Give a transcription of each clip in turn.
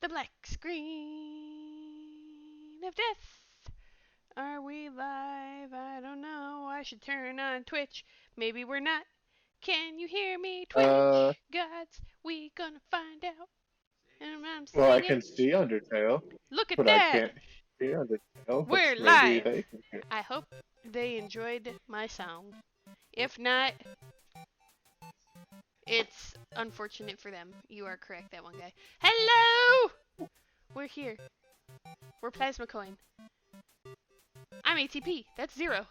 The black screen of death. Are we live? I don't know. I should turn on Twitch. Maybe we're not. Can you hear me? Uh, Twitch gods, we gonna find out. And I'm well, I singing. can see Undertale, Look at but I that! can't hear Undertale, but We're maybe live! they can hear. I hope they enjoyed my song. If not, it's unfortunate for them. You are correct, that one guy. Hello! We're here. We're Plasma Coin. I'm ATP. That's 0.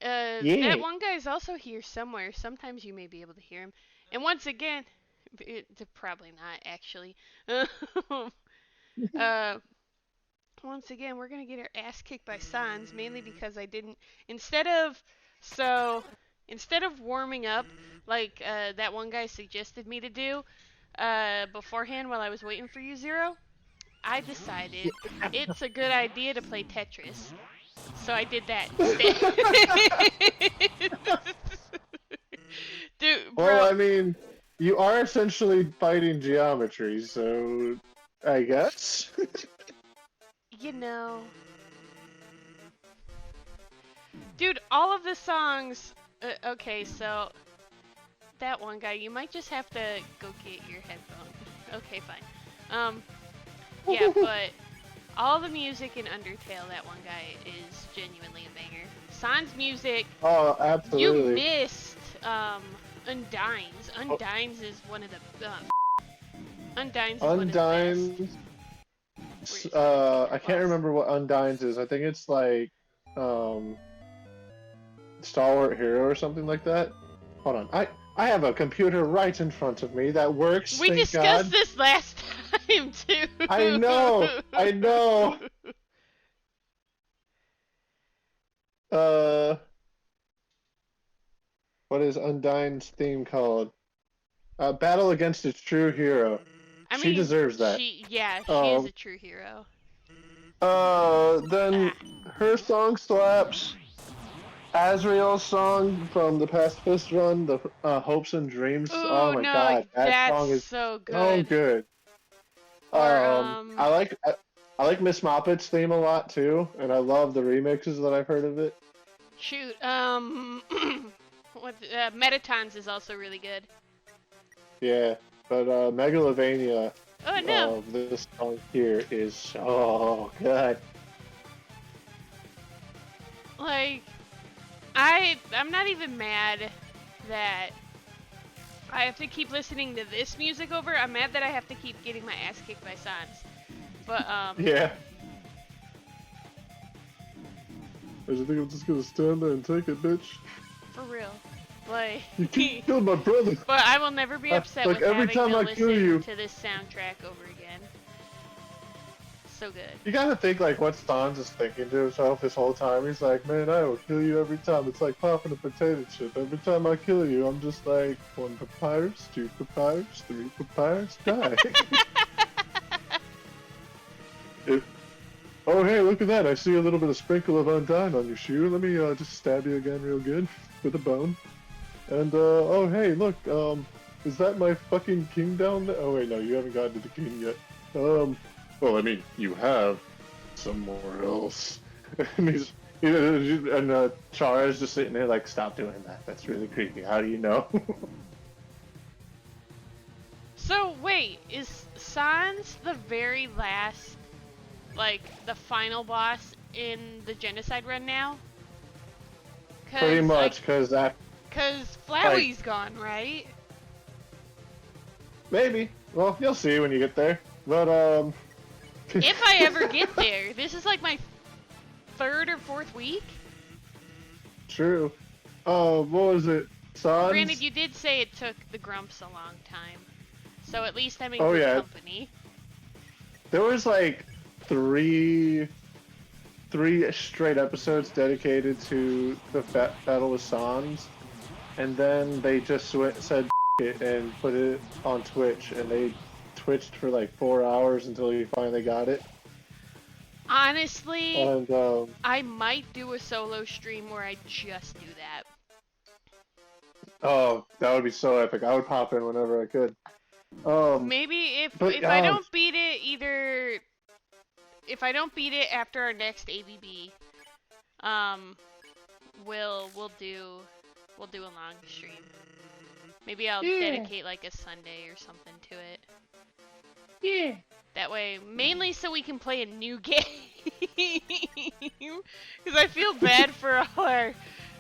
That Yeah. one guy is also here somewhere. Sometimes you may be able to hear him. And once again, probably not actually. uh, Once again, we're gonna get our ass kicked by Sans, mainly because I didn't. Instead of so, instead of warming up like that one guy suggested me to do beforehand while I was waiting for you, Zero, I decided it's a good idea to play Tetris. So I did that instead. Dude, Well, bro, I mean, you are essentially fighting geometry, so I guess. you know. Dude, all of the songs. Okay, so that one guy, you might just have to go get your headphone. Okay, fine. Yeah, but all the music in Undertale, that one guy is genuinely a banger. Sans music, Oh, you absolutely. missed Undines. Oh, Undines is one of the Undines is one of the best. Undines. Where you're trying to beat I that can't boss. remember what Undines is. I think it's like, um, Stalwart Hero or something like that. Hold on. I have a computer right in front of me that works, We thank discussed God. this last time too. I know! I know! Uh, what is Undyne's theme called? Battle Against a True Hero. I She mean, deserves that. she is Um, a true hero. then Ah. her song slaps. Azrael's song from the Pacifist run, the Hopes and Dreams. Oh Ooh, my no, God, that that's song is so so good. good. Or I like Miss Moppet's theme a lot too, and I love the remixes that I've heard of it. shoot, what? Metatons is also really good. Yeah, but Megalovania, Oh no, this song here is so good. like I'm not even mad that I have to keep listening to this music over. I'm mad that I have to keep getting my ass kicked by Sans. But Yeah. I just think I'm just gonna stand there and take it, bitch. for real, like. You killed my brother. But I will never be upset Like with every having time to I kill listen you, to this soundtrack over again. So good. you gotta think like what Stans is thinking to himself this whole time. He's like, man, I will kill you every time. It's like popping a potato chip. Every time I kill you, I'm just like, 1 papyrus, 2 papyrus, 3 papyrus, die. If, oh, hey, look at that. I see a little bit of sprinkle of Undyne on your shoe. Let me just stab you again real good with a bone. And, oh, hey, look, is that my fucking king down there? Oh, wait, no, you haven't gotten to the king yet. Well, I mean, you have somewhere else. And Chara's just sitting there like, stop doing that. That's really creepy. How do you know? So wait, is Sans the very last, like the final boss in the Genocide run now? Pretty much, because that, Cause like, Flowey's gone, right? maybe. Well, you'll see when you get there. But, If I ever get there, this is like my 3rd or 4th week. True. What was it? Granted, Sans? you did say it took the Grumps a long time, so at least I'm in Oh, good yeah. company. There was like three straight episodes dedicated to the battle with Sans, and then they just said it and put it on Twitch, and they twitched for like 4 hours until we finally got it. Honestly, And I might do a solo stream where I just do that. oh, that would be so epic. I would pop in whenever I could. Maybe if But if I don't beat it if I don't beat it after our next ABB, um, we'll do a long stream. Maybe I'll Yeah. dedicate like a Sunday or something to it. Yeah. That way, mainly so we can play a new game. Because I feel bad for all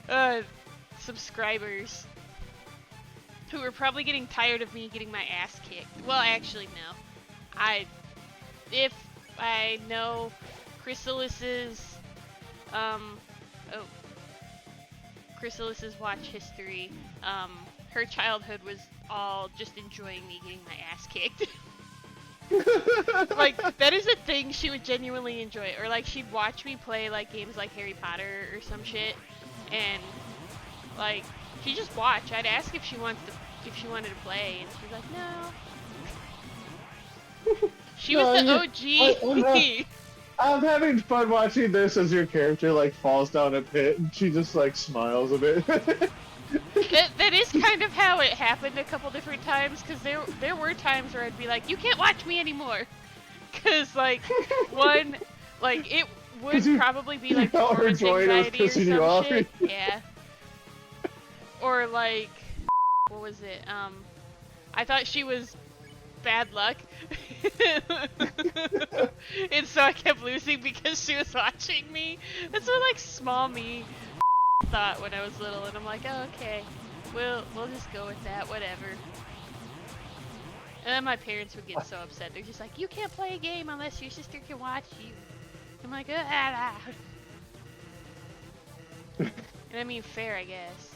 our subscribers who are probably getting tired of me getting my ass kicked. Well, actually, no. If I know Chrysalis's, oh, Chrysalis's watch history, her childhood was all just enjoying me getting my ass kicked. Like, that is a thing she would genuinely enjoy. Or, like, she'd watch me play, like, games like Harry Potter or some shit, and, like, she'd just watch. I'd ask if she wanted to play, and she's like, no. She was the OG. I'm having fun watching this as your character, like, falls down a pit, and she just, like, smiles a bit. That is kind of how it happened a couple different times, because there were times where I'd be like, you can't watch me anymore. Because, like, one, like, it would probably be, like, performance anxiety or some shit. Yeah. Or, like, what was it? I thought she was bad luck. And so I kept losing because she was watching me. That's what, like, small me thought when I was little, and I'm like, oh, okay, we'll just go with that, whatever. And then my parents would get so upset. They're just like, you can't play a game unless your sister can watch you. I'm like, ah. And I mean, fair, I guess.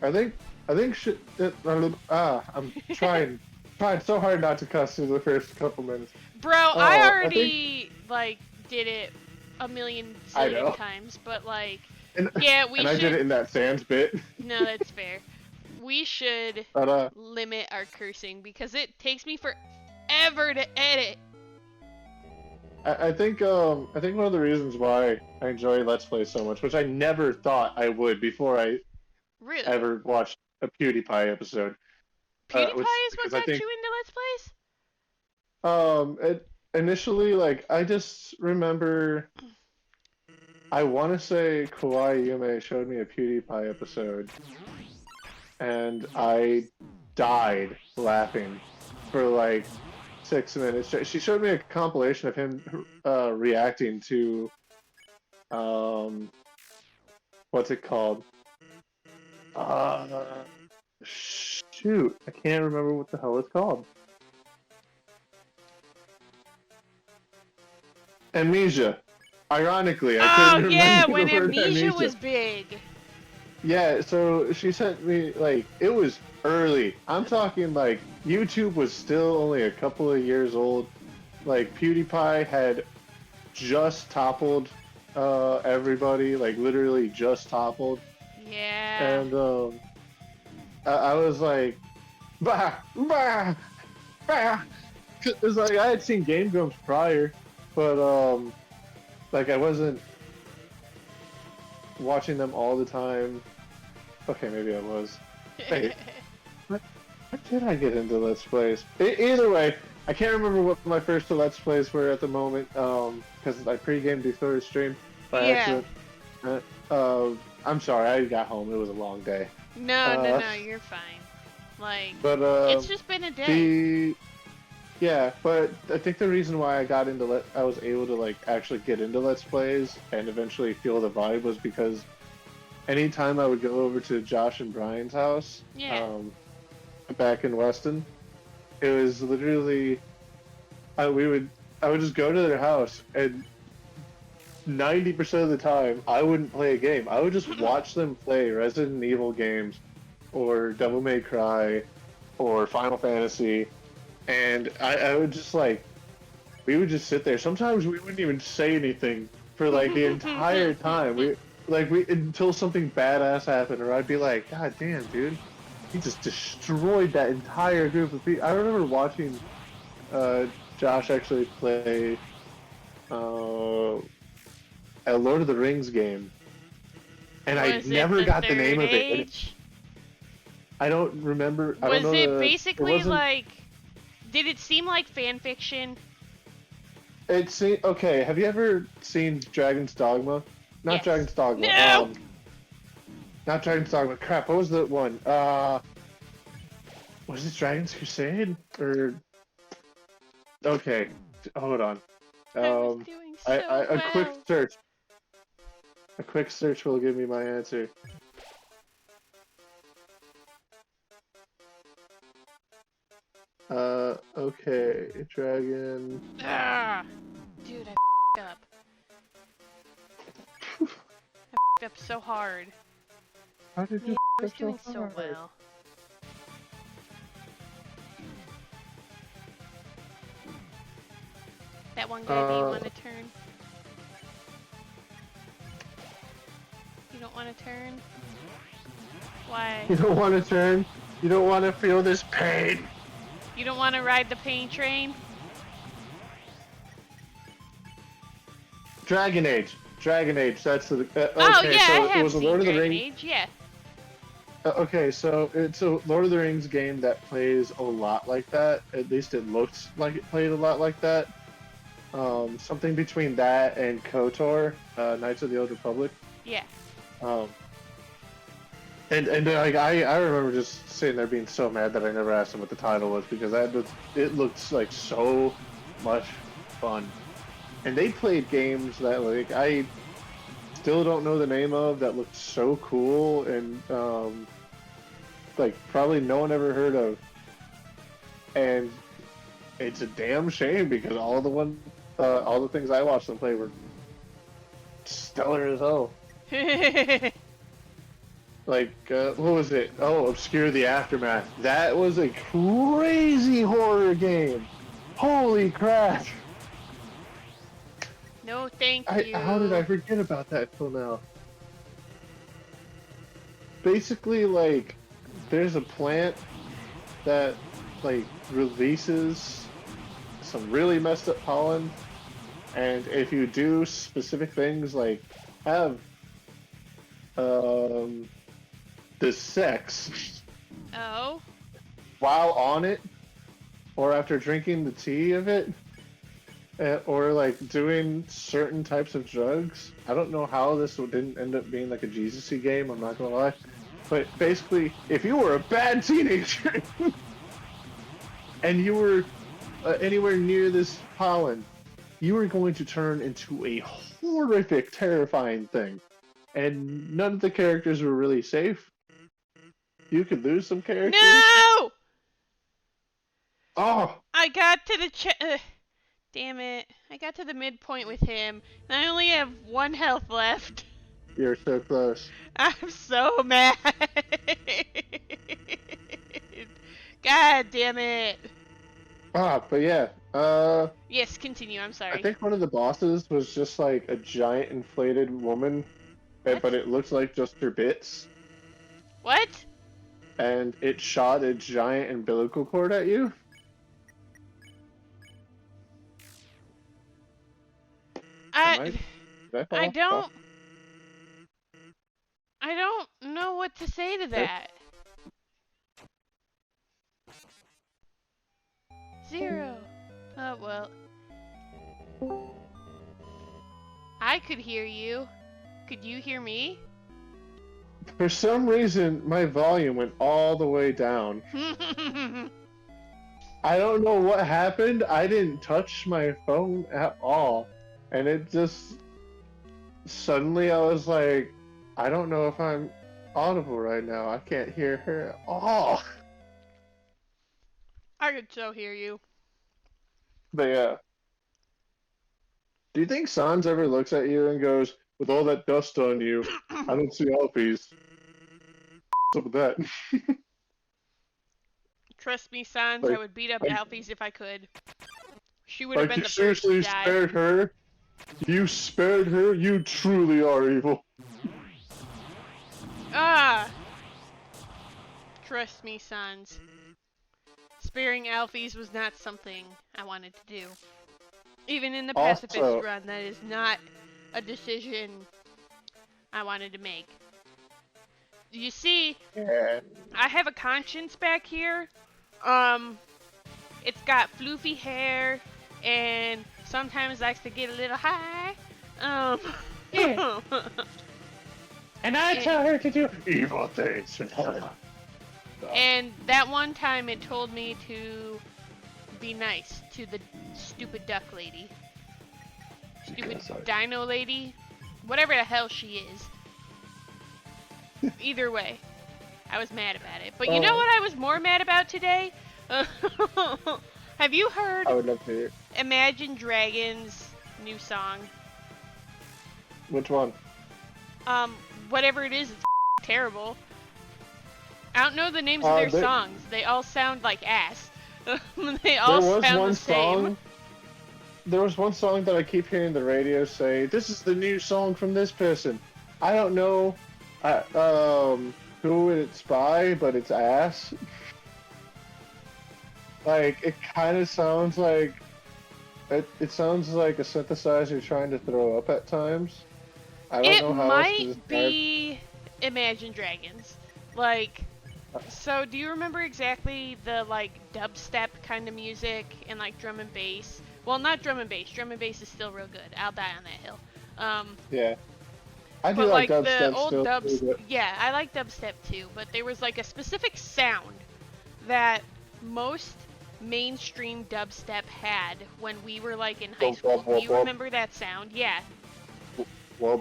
I think shit. I'm trying so hard not to cuss through the first couple minutes. Bro, I already like did it a million zillion times, but like, yeah, we should. And I did it in that Sans bit. No, that's fair. We should limit our cursing because it takes me forever to edit. I think one of the reasons why I enjoy Let's Play so much, which I never thought I would before I ever watched a PewDiePie episode. PewDiePie is what got you into Let's Plays? Initially, like, I just remember, I want to say Kawaii Yume showed me a PewDiePie episode, and I died laughing for like 6 minutes. She showed me a compilation of him reacting to, what's it called? Shoot, I can't remember what the hell it's called. Amnesia. Ironically, I couldn't remember. Oh yeah, when Amnesia was big. Yeah, so she sent me, like, it was early. I'm talking, like, YouTube was still only a couple of years old. Like, PewDiePie had just toppled everybody, like, literally just toppled. Yeah. And I was like, bah, bah, bah. It was like, I had seen Game Grumps prior, but like, I wasn't watching them all the time. Okay, maybe I was. Wait, what did I get into Let's Plays? Either way, I can't remember what my first Let's Plays were at the moment, because I pre-gamed before the stream by accident. I'm sorry, I got home. It was a long day. No, you're fine. Like, but it's just been a day. Yeah, but I think the reason why I was able to, like, actually get into Let's Plays and eventually feel the vibe was because anytime I would go over to Josh and Brian's house, back in Weston, it was literally, I would just go to their house, and 90% of the time I wouldn't play a game. I would just watch them play Resident Evil games, or Devil May Cry, or Final Fantasy. And I would just, like, we would just sit there. Sometimes we wouldn't even say anything for, like, the entire time. Until something badass happened, or I'd be like, God damn, dude, he just destroyed that entire group of people. I remember watching Josh actually play a Lord of the Rings game, and I never got the name of it. I don't remember. Was it basically like? Did it seem like fan fiction? It's okay. Have you ever seen Dragon's Dogma? Not Yes. Dragon's Dogma. No! Not Dragon's Dogma. Crap. What was the one? Was it Dragon's Crusade or? Okay, hold on. I was Um, doing I so a quick well. search. A quick search will give me my answer. Okay, Dragon. Ah! Dude, I f***ed up. I f***ed up so hard. How did Yeah, you I was f doing so so hard? well. That one guy, do you want to turn? You don't want to turn? Why? You don't want to turn. You don't want to feel this pain. You don't want to ride the pain train? Dragon Age. Dragon Age. That's the. Oh Okay, yeah, so I it have was a seen Lord of the Dragon Rings. Age, yeah. Okay, so it's a Lord of the Rings game that plays a lot like that. At least it looks like it played a lot like that. Something between that and KOTOR, Knights of the Old Republic. Yeah. Um, and like I remember just sitting there being so mad that I never asked him what the title was because it looked like so much fun. And they played games that like I still don't know the name of that looked so cool and like probably no one ever heard of. And it's a damn shame because all the things I watched them play were stellar as hell. Like, what was it? Oh, Obscure the Aftermath. That was a crazy horror game. Holy crap! No, thank you. How did I forget about that till now? Basically, like, there's a plant that, like, releases some really messed up pollen, and if you do specific things like have the sex Oh? while on it or after drinking the tea of it or like doing certain types of drugs. I don't know how this didn't end up being like a Jesus-y game, I'm not gonna lie. But basically, if you were a bad teenager and you were anywhere near this pollen, you were going to turn into a horrific, terrifying thing. And none of the characters were really safe. You could lose some characters. No! Oh! I got to the damn it. I got to the midpoint with him, and I only have 1 health left. You're so close. I'm so mad. God damn it. But yeah. Yes, continue. I'm I sorry. think one of the bosses was just like a giant inflated woman, What? but it looked like just her bits. What? And it shot a giant umbilical cord at you. I Did I fall don't off? I don't know what to say to that. 0. Oh well. I could hear you. Could you hear me? For some reason, my volume went all the way down. I don't know what happened. I didn't touch my phone at all. And it just suddenly I was like, I don't know if I'm audible right now. I can't hear her at all. I could so hear you. But yeah. Do you think Sans ever looks at you and goes, with all that dust on you, I don't see Alpies. What's up with that? Trust me, Sans, I Like, would beat up like, Alphys if I could. She would have been you the first to seriously die. spared her? You spared her? You truly are evil. Ah! Trust me, Sans. Sparing Alphys was not something I wanted to do. Even in the pacifist Also, run, that is not a decision I wanted to make. You see, yeah. I have a conscience back here. It's got floofy hair and sometimes likes to get a little high. Um, Yeah. And I tell her to do evil things. and that one time it told me to be nice to the stupid duck lady. Stupid dino lady. Whatever the hell she is. Either way, I was mad about it. But you know what I was more mad about today? Have you heard I would love to hear it. Imagine Dragons' new song? Which one? Whatever it is, it's terrible. I don't know the names of their songs. They all sound like ass. They all sound the same. There was one song that I keep hearing the radio say, "This is the new song from this person." I don't know who it's by, but it's ass. Like, it kind of sounds like... It sounds like a synthesizer trying to throw up at times. I don't know how else to describe. It might be Imagine Dragons. Like, so do you remember exactly the, like, dubstep kind of music and, like, drum and bass? Well, not drum and bass. Drum and bass is still real good. I'll die on that hill. Yeah. I do but, like dubstep the old still. dubs, yeah, I like dubstep too. But there was, like, a specific sound that most mainstream dubstep had when we were, like, in high school. Do you remember that sound? Yeah. Yeah,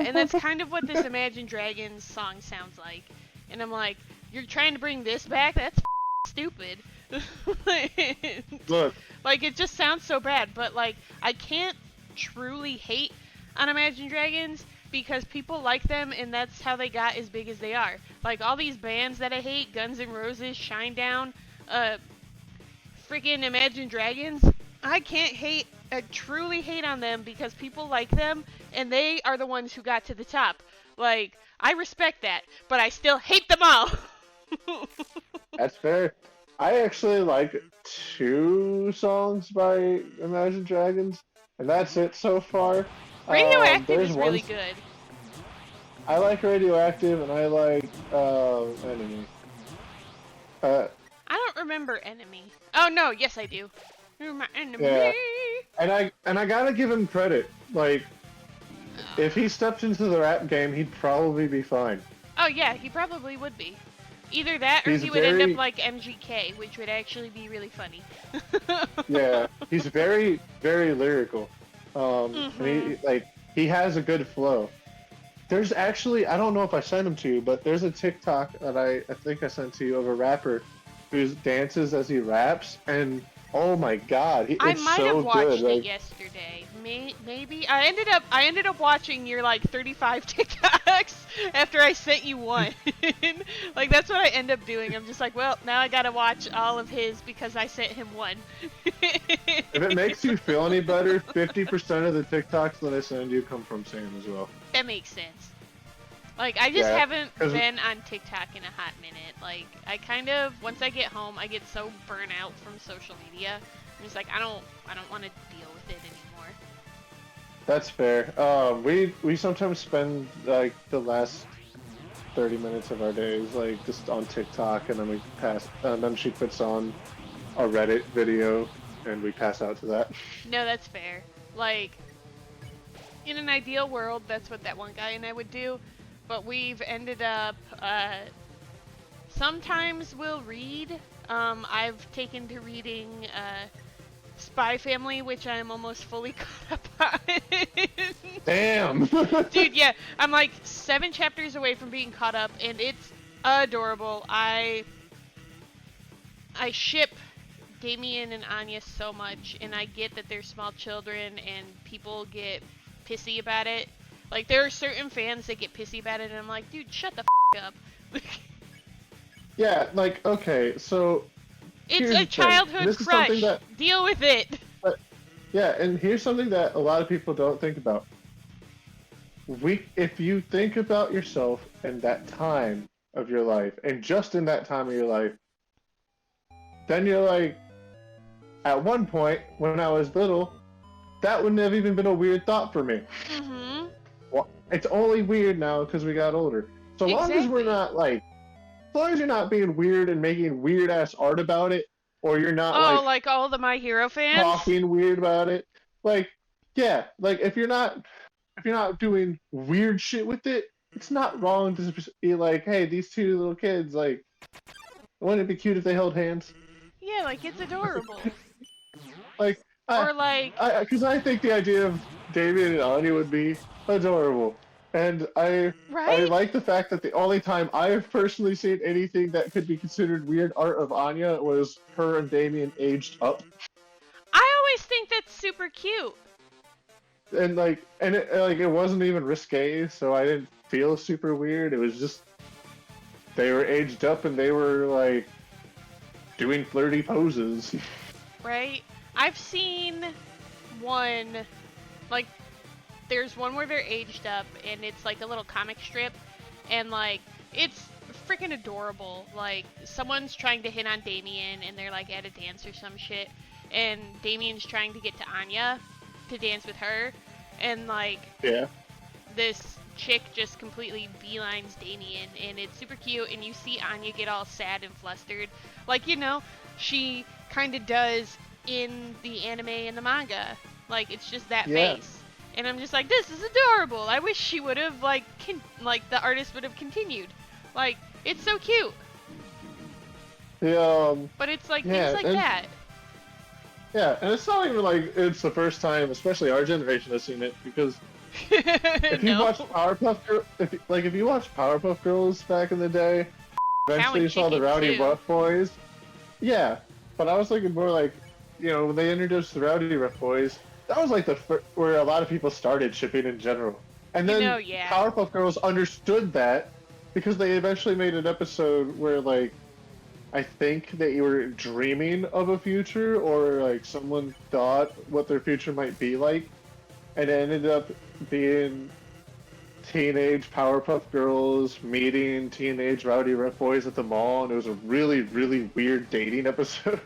and that's kind of what this Imagine Dragons song sounds like. And I'm like, you're trying to bring this back? That's stupid. Look. Like, it just sounds so bad. But, like, I can't truly hate on Imagine Dragons because people like them and that's how they got as big as they are. Like, all these bands that I hate, Guns N' Roses, Shinedown, freaking Imagine Dragons, I can't truly hate on them because people like them and they are the ones who got to the top. Like, I respect that, but I still hate them all. That's fair. I actually like 2 songs by Imagine Dragons, and that's it so far. Radioactive is really good. I like Radioactive, and I like Enemy. I don't remember Enemy. Oh no, yes I do. You're my enemy. Yeah. And I gotta give him credit. Like, if he stepped into the rap game, he'd probably be fine. Oh yeah, he probably would be. Either that, or he would end up like MGK, which would actually be really funny. Yeah, he's very, very lyrical. And he has a good flow. There's actually, I don't know if I sent him to you, but there's a TikTok that I think I sent to you of a rapper who dances as he raps, and oh my god, it's so good. I might have watched it yesterday. Maybe I ended up watching your like 35 TikToks after I sent you one. Like, that's what I end up doing. I'm just like, well, now I gotta watch all of his because I sent him one. If it makes you feel any better, 50% of the TikToks that I send you come from Sam as well. That makes sense. Like, I just haven't been on TikTok in a hot minute. Like, I kind of, once I get home, I get so burnt out from social media. I'm just like, I don't want to deal with it anymore. That's fair. We sometimes spend like the last 30 minutes of our days like just on TikTok, and then we pass. And then she puts on a Reddit video, and we pass out to that. No, that's fair. Like, in an ideal world, that's what that one guy and I would do. But we've ended up, sometimes we'll read. I've taken to reading, Spy Family, which I'm almost fully caught up on. Damn! Dude, yeah, I'm like 7 chapters away from being caught up, and it's adorable. I ship Damien and Anya so much, and I get that they're small children, and people get pissy about it. Like, there are certain fans that get pissy about it, and I'm like, dude, shut the up. Yeah, like, okay, so... It's a childhood crush. Deal with it. Yeah, and here's something that a lot of people don't think about. If you think about yourself in that time of your life, and just in that time of your life, then you're like, at one point, when I was little, that wouldn't have even been a weird thought for me. Mm-hmm. Well, it's only weird now because we got older. So long as we're not like, as long as you're not being weird and making weird ass art about it, or you're not Oh, like like all the My Hero fans? talking weird about it. Like, yeah, like if you're not doing weird shit with it, it's not wrong to just be like, hey, these two little kids, like, wouldn't it be cute if they held hands? Yeah, like it's adorable. Like, Or like, because I think the idea of Damien and Anya would be adorable, and I right? like the fact that the only time I've personally seen anything that could be considered weird art of Anya was her and Damien aged up, I always think that's super cute. and it wasn't even risque, so I didn't feel super weird. It was just they were aged up and they were like doing flirty poses. Right? I've seen one, like, there's one where they're aged up, and it's like a little comic strip, and like, it's freaking adorable. Like, someone's trying to hit on Damien, and they're like at a dance or some shit, and Damien's trying to get to Anya to dance with her, and like, Yeah. this chick just completely beelines Damien, and it's super cute, and you see Anya get all sad and flustered. Like, she kind of does in the anime and the manga. Like, it's just that Yeah. face. And I'm just like, this is adorable. I wish she would have, like, the artist would have continued. Like, it's so cute. The But it's like yeah, things like and that. yeah, and it's not even like it's the first time, especially our generation, has seen it. Because if you No. watch Powerpuff Girls, if you watch Powerpuff Girls back in the day, Cow eventually and you saw the chicken, Rowdy too. Rough Boys. Yeah, but I was thinking more like, when they introduced the Rowdy Rough Boys, that was like where a lot of people started shipping in general. And then Yeah. Powerpuff Girls understood that because they eventually made an episode where like I think that you were dreaming of a future or like someone thought what their future might be like, and it ended up being teenage Powerpuff Girls meeting teenage Rowdy Rough Boys at the mall, and it was a really, really weird dating episode.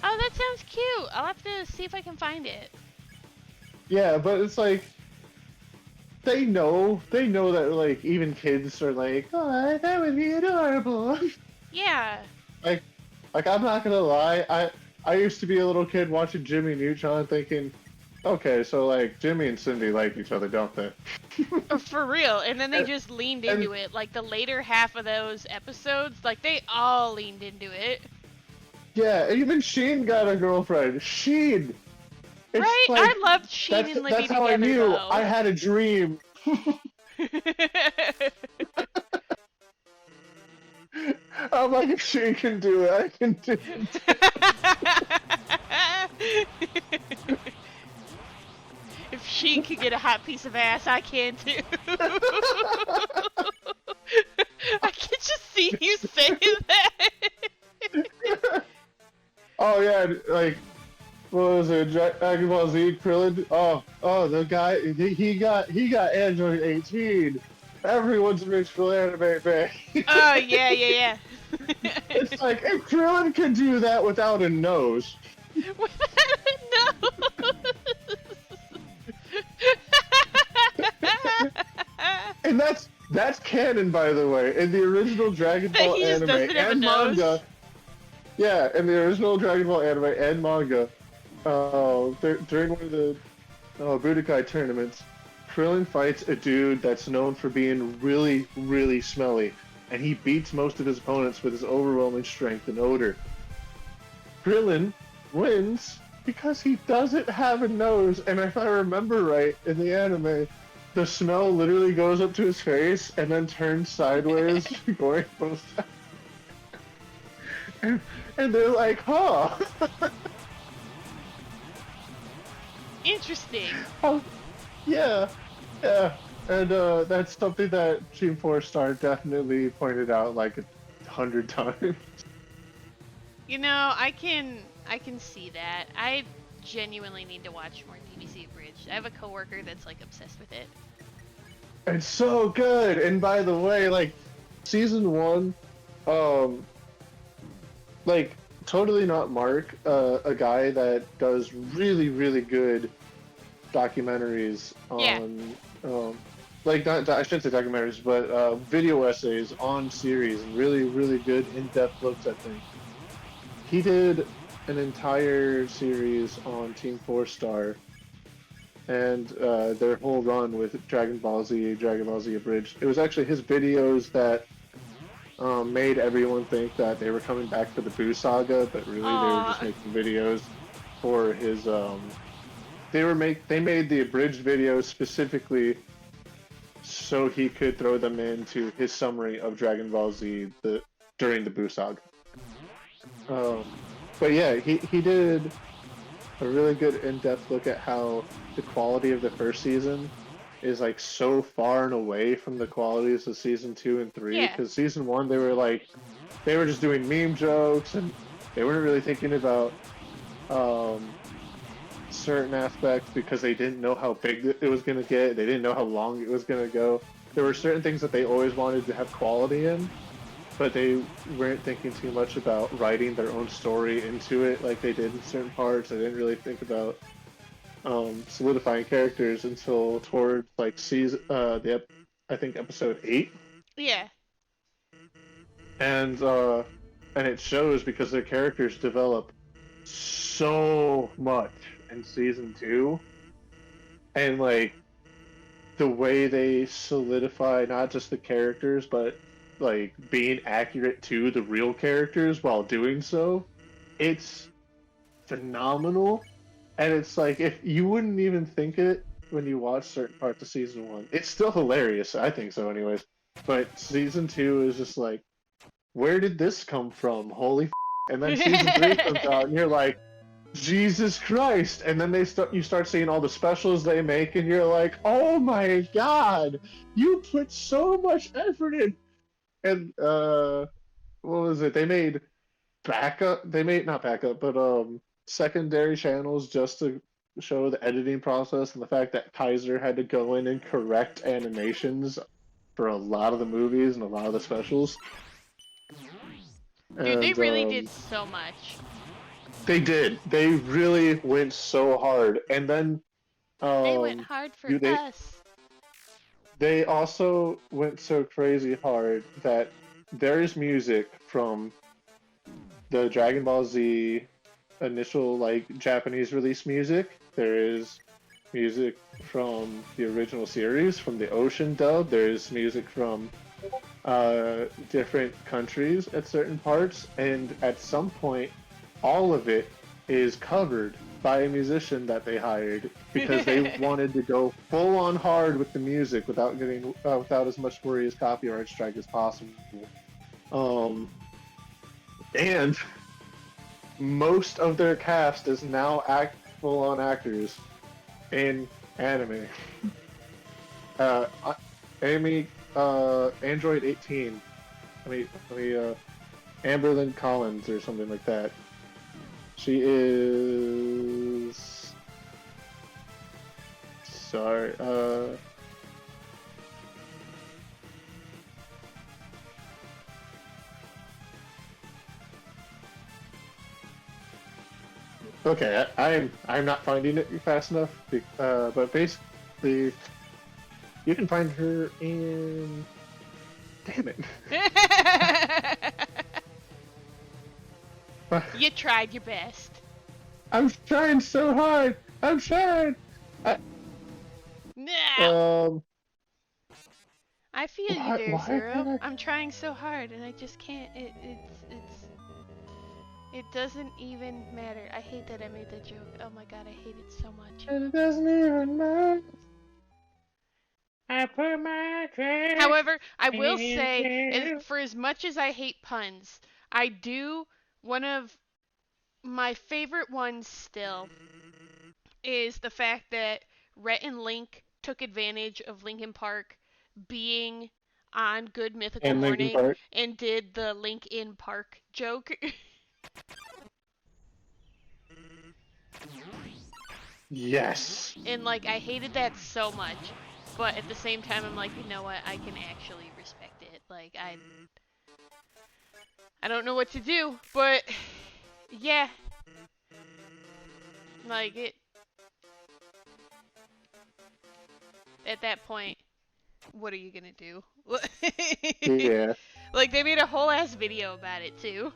Oh, that sounds cute. I'll have to see if I can find it. Yeah, but it's like they know that like even kids are like, oh, that would be adorable. Yeah. like, I'm not gonna lie, I used to be a little kid watching Jimmy Neutron thinking, okay, so like Jimmy and Cindy like each other, don't they? For real. And then they And, just leaned and into it. Like the later half of those episodes, like they all leaned into it. yeah, even Sheen got a girlfriend. Sheen. It's Right? like I loved Sheen and Libby that's how I together knew though. I had a dream. I'm like, if Sheen can do it, I can do it. If she could get a hot piece of ass, I can too. I can just see you saying that. Oh yeah, like what was it? Dragon Ball Z Krillin? Oh, the guy he got Android 18. Everyone's rich for anime, man. Oh yeah. It's like if Krillin can do that without a nose. No. And that's canon, by the way. In the original Dragon Ball He just anime doesn't have a and nose. manga, yeah, in the original Dragon Ball anime and manga, during one of the Budokai tournaments, Krillin fights a dude that's known for being really, really smelly, and he beats most of his opponents with his overwhelming strength and odor. Krillin wins because he doesn't have a nose, and if I remember right, in the anime, the smell literally goes up to his face and then turns sideways, going both sides. And they're like, huh? Interesting. Oh, yeah. And that's something that Team 4 Star definitely pointed out like 100 times. I can see that. I genuinely need to watch more DBC Abridged. I have a coworker that's like obsessed with it. It's so good. And by the way, like season 1, like totally not Mark, a guy that does really, really good documentaries on, like not I shouldn't say documentaries, but video essays on series and really, really good in-depth looks at things. he did an entire series on Team Four Star and their whole run with Dragon Ball Z Abridged. It was actually his videos that made everyone think that they were coming back for the Boo Saga, but really they were just Aw. making videos for his. They made the abridged videos specifically so he could throw them into his summary of Dragon Ball Z during the Boo Saga. Um, but yeah, he did a really good in-depth look at how the quality of the first season is like so far and away from the qualities of season 2 and 3. Yeah. Because season 1 they were just doing meme jokes and they weren't really thinking about um, certain aspects because they didn't know how big it was going to get. They didn't know how long it was going to go. There were certain things that they always wanted to have quality in, but they weren't thinking too much about writing their own story into it like they did in certain parts. They didn't really think about solidifying characters until towards like I think episode 8, Yeah. and and it shows because their characters develop so much in season 2, and like the way they solidify not just the characters but like being accurate to the real characters while doing so, it's phenomenal. And it's like if you wouldn't even think it when you watch certain parts of season 1, it's still hilarious. I think so, anyways. But season 2 is just like, where did this come from? Holy! And then season 3 comes out, and you're like, Jesus Christ! And then you start seeing all the specials they make, and you're like, oh my God! You put so much effort in. And what was it? They made backup. They made not backup, but secondary channels just to show the editing process and the fact that Kaiser had to go in and correct animations for a lot of the movies and a lot of the specials. Dude, they And really did so much. they did. They really went so hard. And then They went um, hard for you us. they also went so crazy hard that there is music from the Dragon Ball Z initial like Japanese release music. There is music from the original series, from the Ocean dub. There's music from different countries at certain parts, and at some point, all of it is covered by a musician that they hired because they wanted to go full on hard with the music without getting without as much worry as copyright strike as possible. Um, and most of their cast is now full on actors in anime. Uh, Amy, Android 18. Amberlyn Collins or something like that. She is. Sorry. Okay, I'm not finding it fast enough. But basically, you can find her in. Damn it. You tried your best. I'm trying so hard. I'm trying. I, No! um. I feel you there, Why can't Zero. I? I'm trying so hard and I just can't. It doesn't even matter. I hate that I made that joke. Oh my god, I hate it so much. It doesn't even matter. I put my trust However, I will in say, you. for as much as I hate puns, I do. One of my favorite ones still is the fact that Rhett and Link took advantage of Linkin Park being on Good Mythical And Linkin Morning Park. and did the Link in Park joke. Yes. And like I hated that so much, but at the same time I'm like, you know what? I can actually respect it. Like I don't know what to do, but yeah, like it at that point, what are you gonna do? Yeah. Like they made a whole ass video about it too.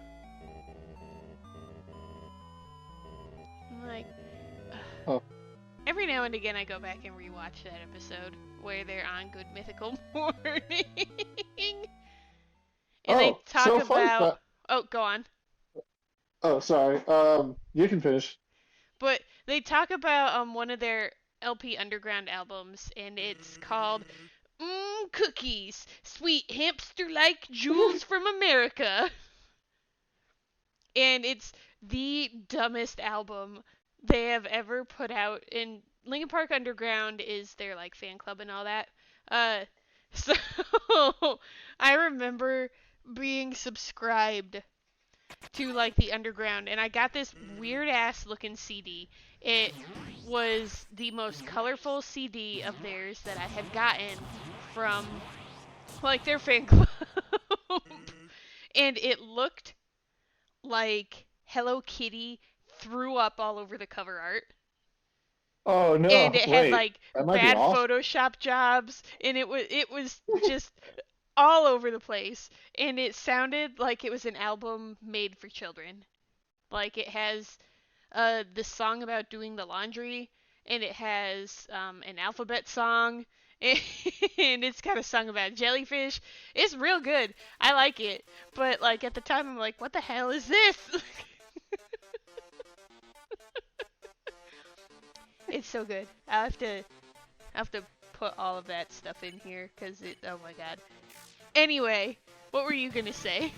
and again I go back and rewatch that episode where they're on Good Mythical Morning. And they Oh, talk so fun about. fact. Oh, go on. Oh, sorry. You can finish. But they talk about one of their LP Underground albums, and it's called Cookies, Sweet Hamster-like Jewels from America. And it's the dumbest album they have ever put out. And Linkin Park Underground is their like fan club and all that. So I remember being subscribed to like the underground, and I got this weird ass looking CD. It was the most colorful CD of theirs that I had gotten from like their fan club. And it looked like Hello Kitty threw up all over the cover art. Oh And no, it had wait. like That might be bad awesome. Photoshop jobs, and it was just all over the place. And it sounded like it was an album made for children. Like it has this song about doing the laundry, and it has an alphabet song, and it's got a song about jellyfish. It's real good. I like it, but like at the time, I'm like, what the hell is this? It's so good. I have to put all of that stuff in here because it. Oh my god. Anyway, what were you gonna say?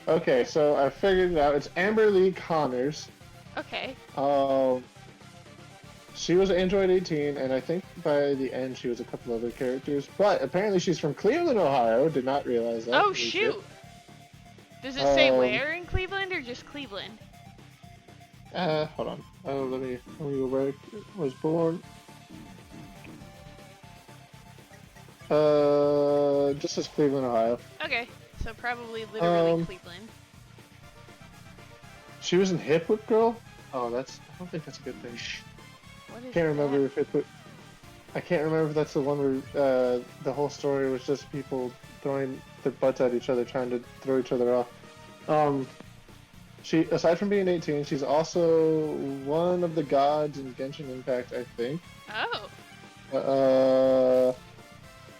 Okay, so I figured it out. It's Amber Lee Connors. Okay. Um, she was Android 18, and I think by the end she was a couple other characters. But apparently she's from Cleveland, Ohio. Did not realize that. Oh Holy shit. shoot. Does it say Um, where in Cleveland or just Cleveland? hold on. Oh, let me go where I was born. Just as Cleveland, Ohio. Okay, so probably literally Um, Cleveland. she was in Hip Whip Girl. Oh, I don't think that's a good thing. What is Can't remember that? if Hip Whip. I can't remember if that's the one where the whole story was just people throwing their butts at each other, trying to throw each other off. She, aside from being 18, she's also one of the gods in Genshin Impact, I think. Oh.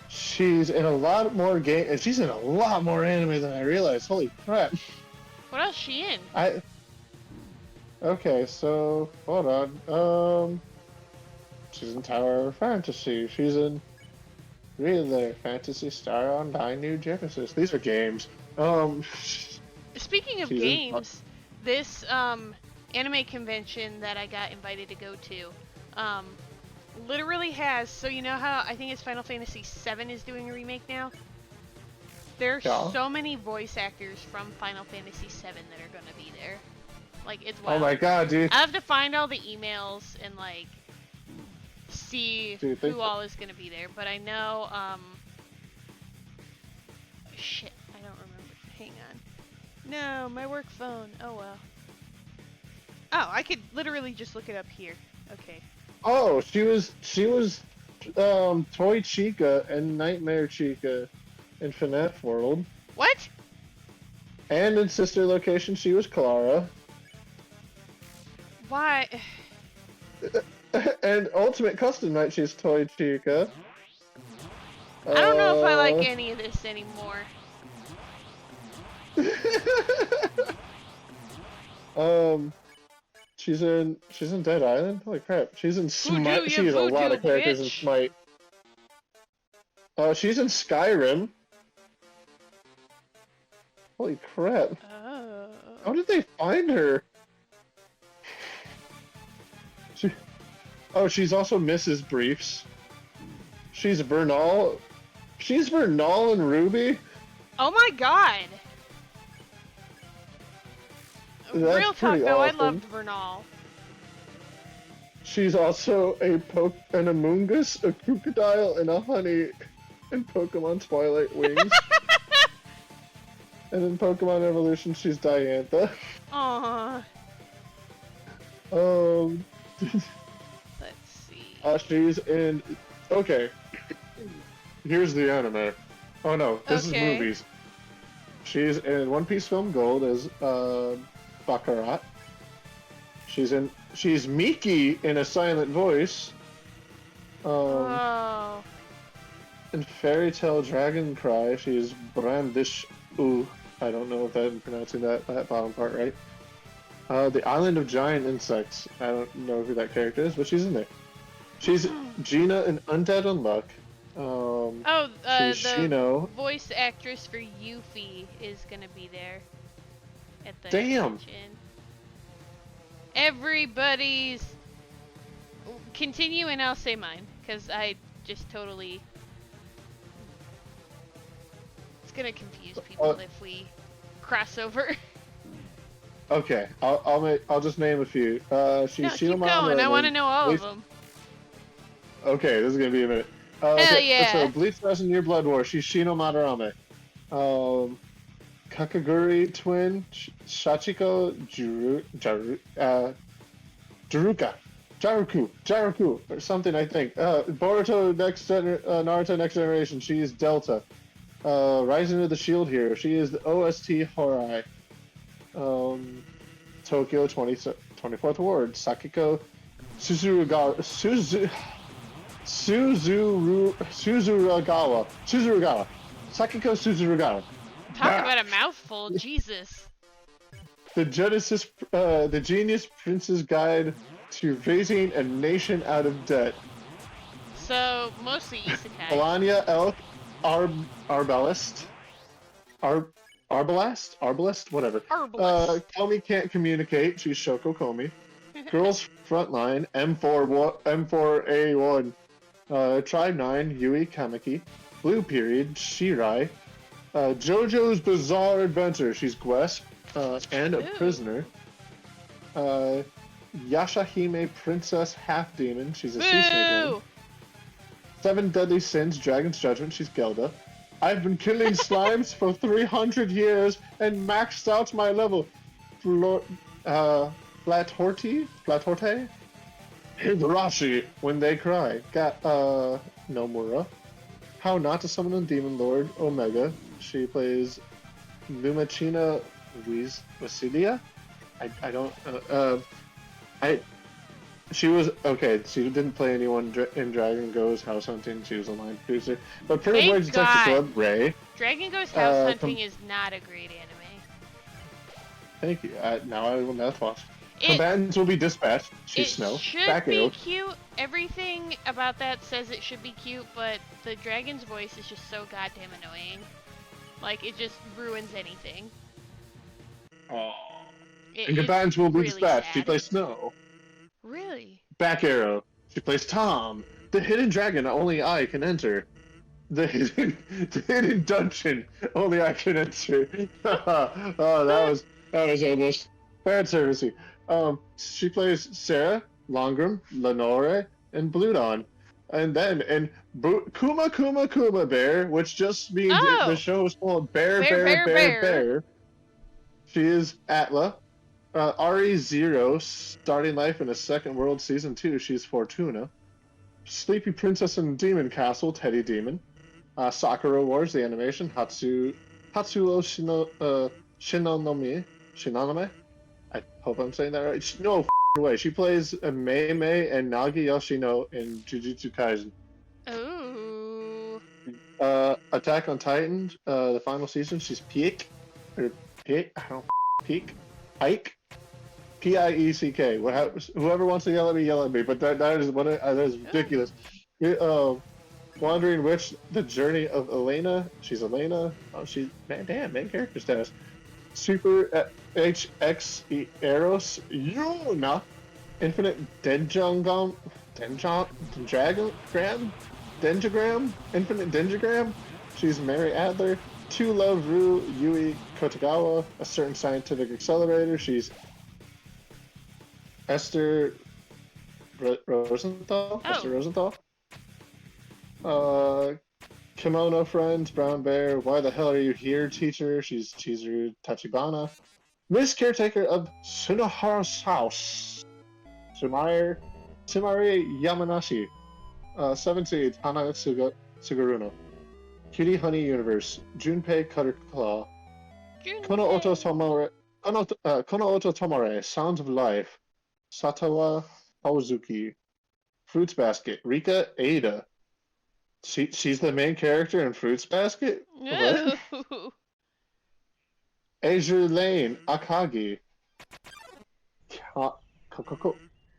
She's in a lot more game. She's in a lot more anime than I realized. Holy crap! What else she in? Okay, so hold on. She's in Tower of Fantasy. She's in Relay Fantasy Star Online New Genesis. These are games. Speaking of She's in. games, this anime convention that I got invited to go to, literally has. So you know how I think it's Final Fantasy VII is doing a remake now. There's Yeah. so many voice actors from Final Fantasy VII that are gonna be there. Like it's Oh wild. my god, dude. I have to find all the emails and like see Do you think who all is gonna be there. But I know shit, I don't remember. Hang on. No, my work phone. Oh well. Oh, I could literally just look it up here. Okay. Oh, she was Toy Chica and Nightmare Chica in FNAF World. What? And in Sister Location she was Clara. Why? And Ultimate Custom Night she's Toy Chica. I don't know if I like any of this anymore. She's in Dead Island. Holy crap! She's in Voodoo, Smite. you She's a lot voodoo of characters in bitch. Smite. She's in Skyrim. Holy crap! Oh. How did they find her? She's also Mrs. Briefs. She's Vernal. She's Vernal and Ruby. Oh my god. That's Real talk pretty though, I awesome. loved Vernal. She's also an Amoongus, a Crocodile, and a Honey in Pokemon Twilight Wings. And in Pokemon Evolution, she's Diantha. Aww. Let's see. She's in. Okay. Here's the anime. Oh no, this is Okay. movies. She's in One Piece Film Gold as Baccarat. She's Miki in a silent voice. Um, Oh. in Fairy Tale Dragon Cry, she's Brandish. Ooh, I don't know if I'm pronouncing that bottom part right. The Island of Giant Insects. I don't know who that character is, but she's in there. She's Gina in Undead Unluck. Oh, She's the Shino. voice actress for Yuffie is gonna be there at the Damn. convention. Everybody's continue, and I'll say mine because I just totally. It's gonna confuse people if we cross over. Okay, I'll just name a few. She's No, Shino keep going. I want to Madarame. know all of them. Okay, this is gonna be a minute. Hell Okay, yeah. so Bleach Thousand Year Blood War. She's Shino Madarame. Kakaguri twin Shachiko Jaruku, or something I think. Boruto Naruto Next Generation. She is Delta. Rising of the Shield Hero. She is the OST Horai. Tokyo 24th Ward. Sakiko Suzuragawa. Sakiko Suzuragawa. Talk about a mouthful, Jesus. The Genius Prince's Guide to Raising a Nation Out of Debt. So, mostly isekai. Melania Elk Arbalest. Arbalest? Whatever. Arbalest. Komi Can't Communicate. She's Shoko Komi. Girls Frontline. M4A1. Tribe 9. Yui Kamiki. Blue Period. Shirai. JoJo's Bizarre Adventure. She's Guesp. And a prisoner. Yashahime Princess Half Demon. She's a sea snake woman. 7 Deadly Sins. Dragon's Judgment. She's Gelda. I've been killing slimes for 300 years and maxed out my level. Flathorte? Higurashi, When They Cry. Nomura. How Not to Summon a Demon Lord, Omega. She plays Numachina Wasilia? She was, okay, she didn't play anyone in Dragon Ghost House Hunting. She was a line producer. But Pretty Boy Detective Club, Ray. Dragon Ghost House Hunting is not a great anime. Thank you. Now I will not watch. Combatants will be dispatched. She's Snow. It should be cute. Everything about that says it should be cute, but the dragon's voice is just so goddamn annoying. Like, it just ruins anything. Oh. And combatants will be really dispatched. sad. She plays Snow. Really? Back Arrow. She plays Tom. The hidden dragon only I can enter. The hidden dungeon only I can enter. Oh, that was almost fan servicey. She plays Sarah, Longram, Lenore, and Bludon. And then in Kuma Bear, which just means the show is called Bear. She is Atla. Ari Zero, starting life in a second world season 2. She's Fortuna. Sleepy Princess in Demon Castle, Teddy Demon. Sakura Wars, the animation. Hatsuo Shinonome. I hope I'm saying that right. No way. She plays Mei Mei and Nagi Yoshino in Jujutsu Kaisen. Ooh. Attack on Titan, the final season. She's Pieck. Pieck. P-I-E-C-K. Whoever wants to yell at me. But that is ridiculous. Wandering Witch, The Journey of Elena. She's Elena. Oh, main character status. Super HX Eros Yuna. Infinite Denjagram. Infinite Denjagram. She's Mary Adler. To Love Ru Yui Kotagawa. A Certain Scientific Accelerator. She's Esther Rosenthal. Esther Rosenthal. Kimono Friends, Brown Bear, Why the Hell Are You Here, Teacher? She's Chizuru Tachibana. Miss Caretaker of Sunohara's House. Sumari Yamanashi. 17th, Hana Sugaruno. Kitty Honey Universe. Junpei Cutterclaw. Kono Oto Tomore, Sounds of Life. Satawa Haozuki. Fruits Basket. Rika Ada. She's the main character in Fruits Basket? What? No. Azure Lane. Akagi. Ka- Kokoko.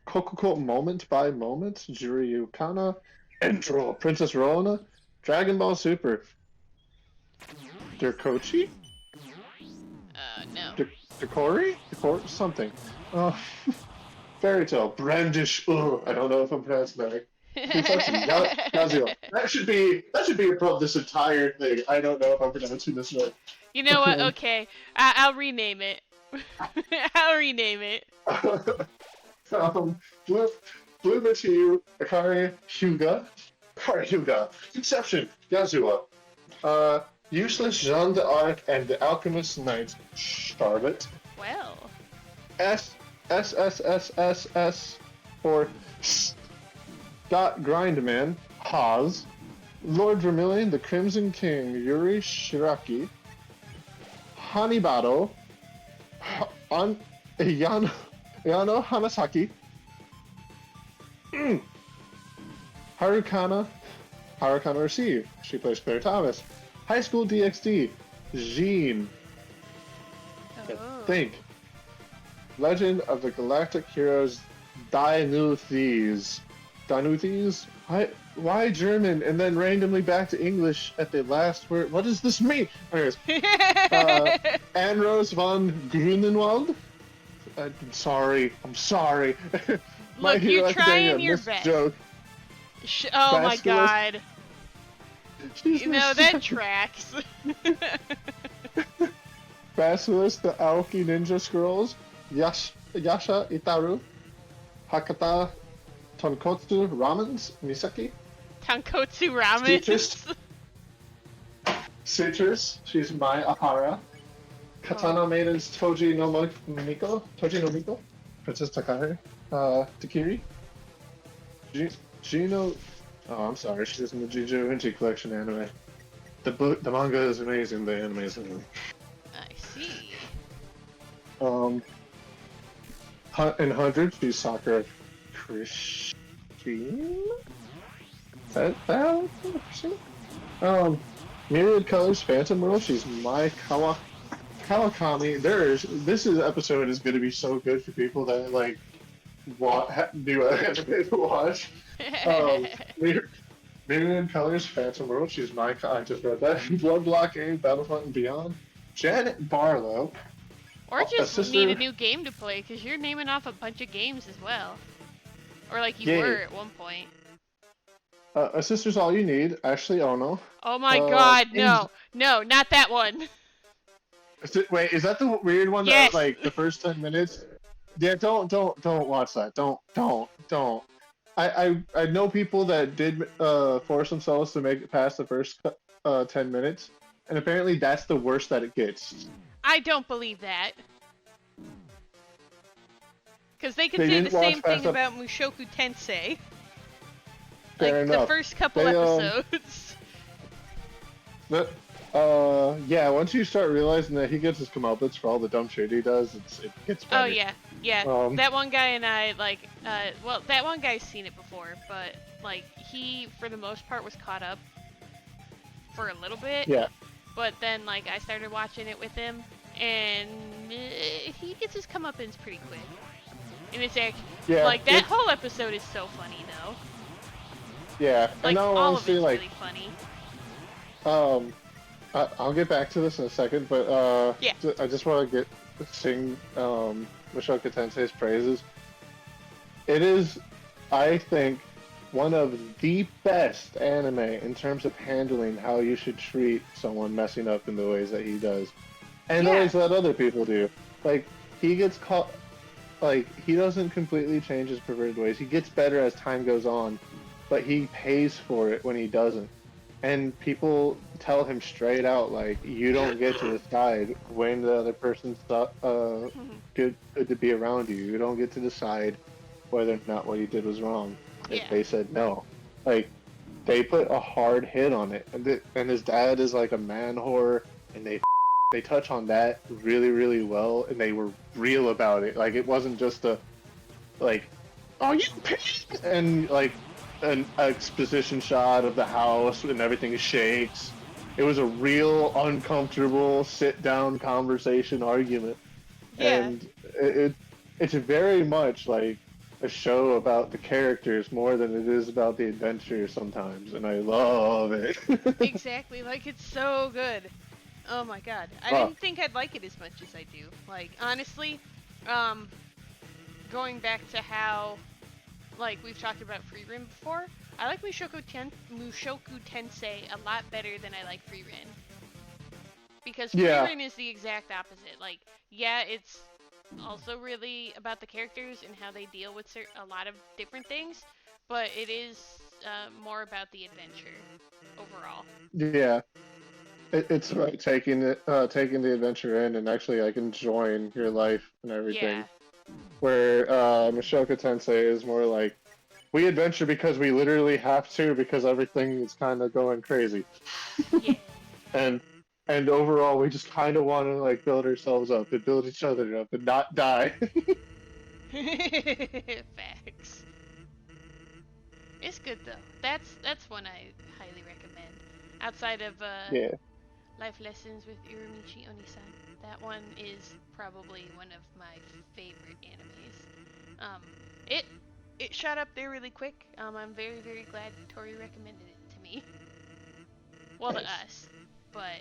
Kokoko Moment by Moment. Juryu Kana. Intro. Princess Rona. Dragon Ball Super. Derkochi? No. Dekori? Dekor? Something. Uh, Fairy Tale. Brandish. Ugh, I don't know if I'm pronouncing that right. Fusatsu. Yazio. That should be above this entire thing. I don't know if I'm pronouncing this right. You know what? Okay, I'll rename it. I'll rename it. um, Blue, Blue Matiu, Akari Hyuga, Akari Hyuga, Conception, Yazua, Useless Jeanne d'Arc and the Alchemist Knight, Charlotte, Well. S for Scott Grindman, Haas, Lord Vermilion, the Crimson King, Yuri Shiraki, Hanibado, on Yano Hamasaki, Harukana Receive. She plays Claire Thomas. High School DxD, Jean. Oh. Think. Legend of the Galactic Heroes, Dinuthes. Dinuthes? Why German and then randomly back to English at the last word? What does this mean? Anyways, Anne Rose von Grunenwald. I'm sorry. My Look, Hero you're Academia trying your missed best. joke. Oh my Basculus. god. She's You know, that tracks. Basilisk, the Aoki Ninja Scrolls, Yasha Itaru, Hakata Tonkotsu Ramens, Misaki, Tonkotsu ramen. Citrus, she's Mai Ahara, Katana Maidens Toji no Miko, Princess Takahari, Takiri, Gino, oh I'm sorry, she's in the Jujutsu Collection anime. The manga is amazing, the anime is amazing. I see. In 100, she's Sakura Christine? That Christine? Myriad Colors Phantom World, she's Mai Kawakami. This episode is going to be so good for people that like do anime to watch. Myriad Colors Phantom World, she's Mai I just read that. Blood Blockade, Battlefront and Beyond. Janet Barlow. Or just sister... need a new game to play, because you're naming off a bunch of games as well. Or like you were at one point. A Sister's All You Need, Ashley Ono. Oh my god, no. No, not that one. Wait, is that the weird one yes. that, like, the first 10 minutes? Yeah, don't watch that. Don't. I know people that did force themselves to make it past the first 10 minutes, and apparently that's the worst that it gets. I don't believe that. Because they could say the same thing about Mushoku Tensei. Fair like enough. The first couple episodes. Yeah, once you start realizing that he gets his comeuppance for all the dumb shit he does, it gets better. Oh, yeah. That one guy and I, like, well, that one guy's seen it before, but, like, he, for the most part, was caught up for a little bit. Yeah. But then, like, I started watching it with him, and he gets his comeuppance pretty quick. And it's actually, like, that whole episode is so funny, though. Yeah, like, and now all honestly, of it's like, really funny. I'll get back to this in a second, but yeah. I just want to sing Mushoku Tensei's praises. It is, I think, one of the best anime in terms of handling how you should treat someone messing up in the ways that he does, and the ways that other people do. Like, he gets caught, like, he doesn't completely change his perverted ways. He gets better as time goes on, but he pays for it when he doesn't. And people tell him straight out, like, you don't get to decide when the other person's good to be around you. You don't get to decide whether or not what you did was wrong. If they said no. Like, they put a hard hit on it. And his dad is like a man whore, and they touch on that really, really well, and they were real about it. Like, it wasn't just like, "Oh, you pig!" and like an exposition shot of the house and everything shakes. It was a real uncomfortable sit down conversation argument, Yeah. and it's very much like a show about the characters more than it is about the adventure sometimes, and I love it. Exactly. Like it's so good. Oh my god. I Oh, didn't think I'd like it as much as I do. Like honestly, um going back to how like we've talked about Free Rin before, I like Mushoku Tensei a lot better than I like Free Rin. Because Free yeah, Rin is the exact opposite. Like, yeah, it's also really about the characters and how they deal with a lot of different things, but it is more about the adventure overall. yeah. It's about taking the adventure in and actually like enjoying your life and everything. Yeah. Where Mushoku Tensei is more like we adventure because we literally have to because everything is kind of going crazy, Yeah. and and overall we just kind of want to like build ourselves up and build each other up and not die. Facts. It's good though. That's one I highly recommend. Outside of Yeah, Life Lessons with Uramichi Onisan. That one is probably one of my favorite animes. It it shot up there really quick. I'm very glad Tori recommended it to me. Well, to nice. us, but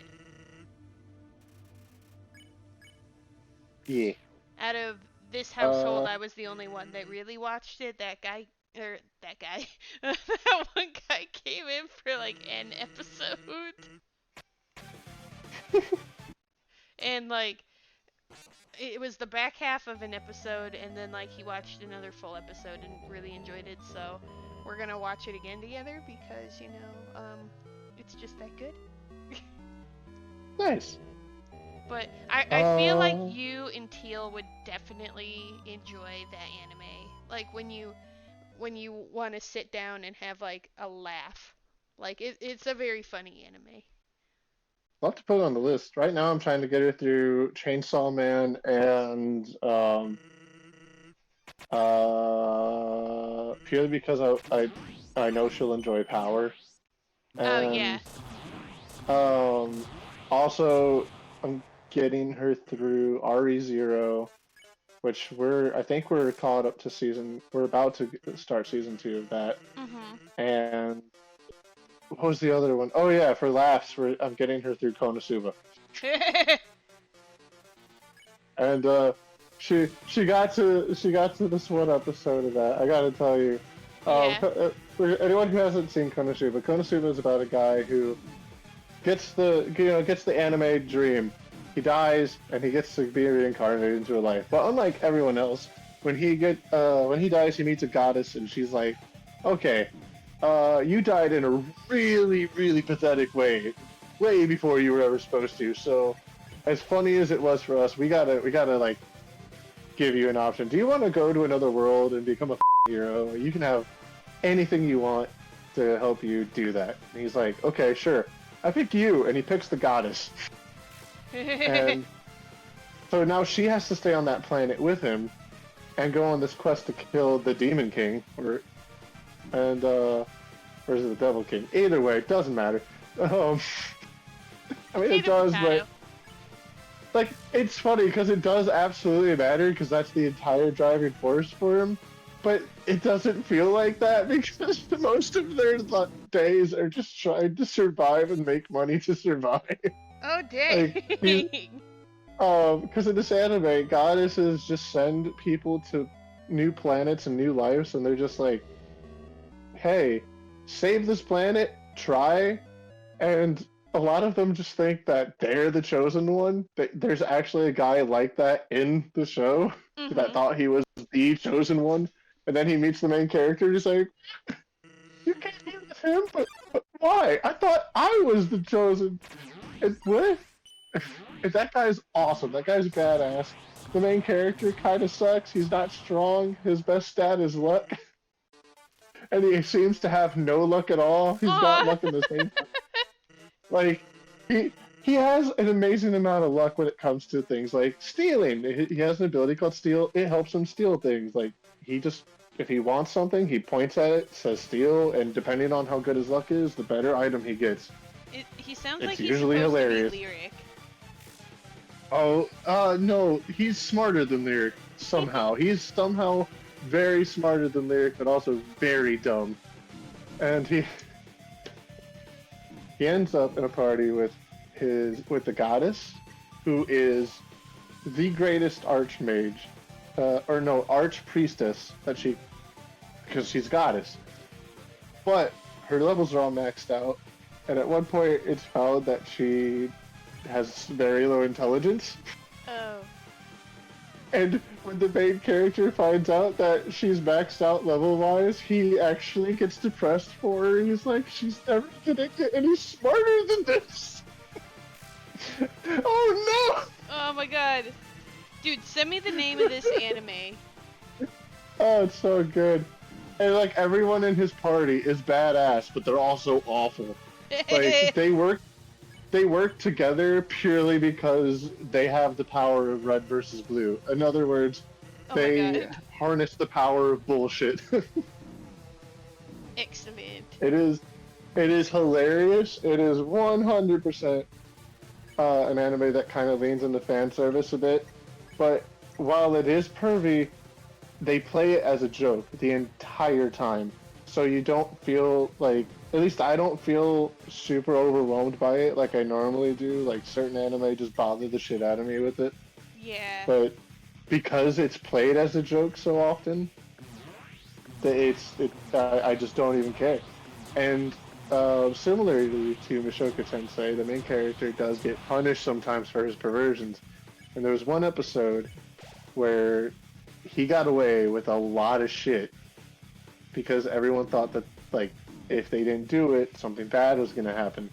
Yeah. out of this household, Uh, I was the only one that really watched it. That guy, that one guy came in for like an episode, and like it was the back half of an episode, and then like he watched another full episode and really enjoyed it. So we're gonna watch it again together because it's just that good. nice. But I feel like Uh, you and Teal would definitely enjoy that anime. Like when you want to sit down and have like a laugh. Like it's a very funny anime. I'll have to put it on the list. Right now, I'm trying to get her through Chainsaw Man and purely because I know she'll enjoy Power, Oh yeah. and um, also I'm getting her through RE0, which I think we're caught up to we're about to start season 2 of that, Mhm. and what was the other one? Oh yeah, for laughs, I'm getting her through Konosuba. And she got to this one episode of that. I gotta tell you, Yeah. for anyone who hasn't seen Konosuba, Konosuba is about a guy who gets the anime dream. He dies and he gets to be reincarnated into a life. But unlike everyone else, when he dies, he meets a goddess and she's like, okay, you died in a really pathetic way before you were ever supposed to. So as funny as it was for us, we gotta like give you an option. Do you want to go to another world and become a hero? You can have anything you want to help you do that. And he's like, okay, sure. I pick you, and he picks the goddess. And so now she has to stay on that planet with him and go on this quest to kill the Demon King, and or is it the Devil King? Either way, it doesn't matter. Um, I mean, it Potato does, but potato. like it's funny because it does absolutely matter because that's the entire driving force for him. But it doesn't feel like that because most of their days are just trying to survive and make money to survive. Oh dang. Like he's because in this anime, goddesses just send people to new planets and new lives, and they're just like, "Hey, save this planet, try." And a lot of them just think that they're the chosen one. There's actually a guy like that in the show that Mhm. thought he was the chosen one, and then he meets the main character. He's like, "You can't be with him, but why? I thought I was the chosen." And what? If that guy's awesome. That guy's badass. The main character kind of sucks. He's not strong. His best stat is luck, and he seems to have no luck at all. He's got Aw. luck in the same. Like he has an amazing amount of luck when it comes to things like stealing. He has an ability called steal. It helps him steal things. Like he just if he wants something, he points at it, says steal, and depending on how good his luck is, the better item he gets. He sounds like It's he's usually supposed to be hilarious. lyric. Oh, no, he's smarter than Lyric somehow. He's somehow very smarter than Lyric, but also very dumb. And he ends up in a party with the goddess, who is the greatest archmage, or no, archpriestess that she, because she's goddess. But her levels are all maxed out, and at one point it's found that she has very low intelligence. Oh. And when the main character finds out that she's maxed out level wise, he actually gets depressed for her. He's like, she's never gonna get any smarter than this. Oh Oh my god. Dude, send me the name of this anime. no! Oh, it's so good. And like everyone in his party is badass, but they're also awful. Like they work together purely because they have the power of red versus blue. In other words, Oh my they god. harness the power of bullshit. Excellent. It is hilarious. It is 100% an anime that kind of leans into fan service a bit. But while it is pervy, they play it as a joke the entire time. So you don't feel like, at least I don't feel super overwhelmed by it like I normally do. Like certain anime just bother the shit out of me with it. Yeah. But because it's played as a joke so often, I just don't even care. And similarly to Mishoka Tensei, the main character does get punished sometimes for his perversions. And there was one episode where he got away with a lot of shit because everyone thought that like if they didn't do it, something bad was going to happen.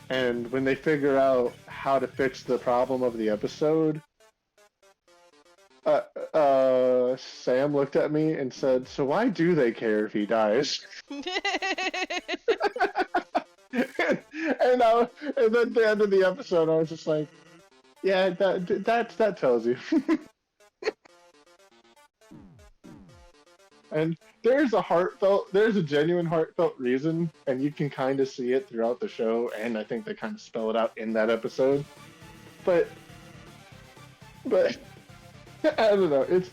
And when they figure out how to fix the problem of the episode, uh, Sam looked at me and said, "So why do they care if he dies?" and, and then at the end of the episode, I was just like, "Yeah, that tells you." And there's a genuine heartfelt reason, and you can kind of see it throughout the show, and I think they kind of spell it out in that episode. But, but I don't know. It's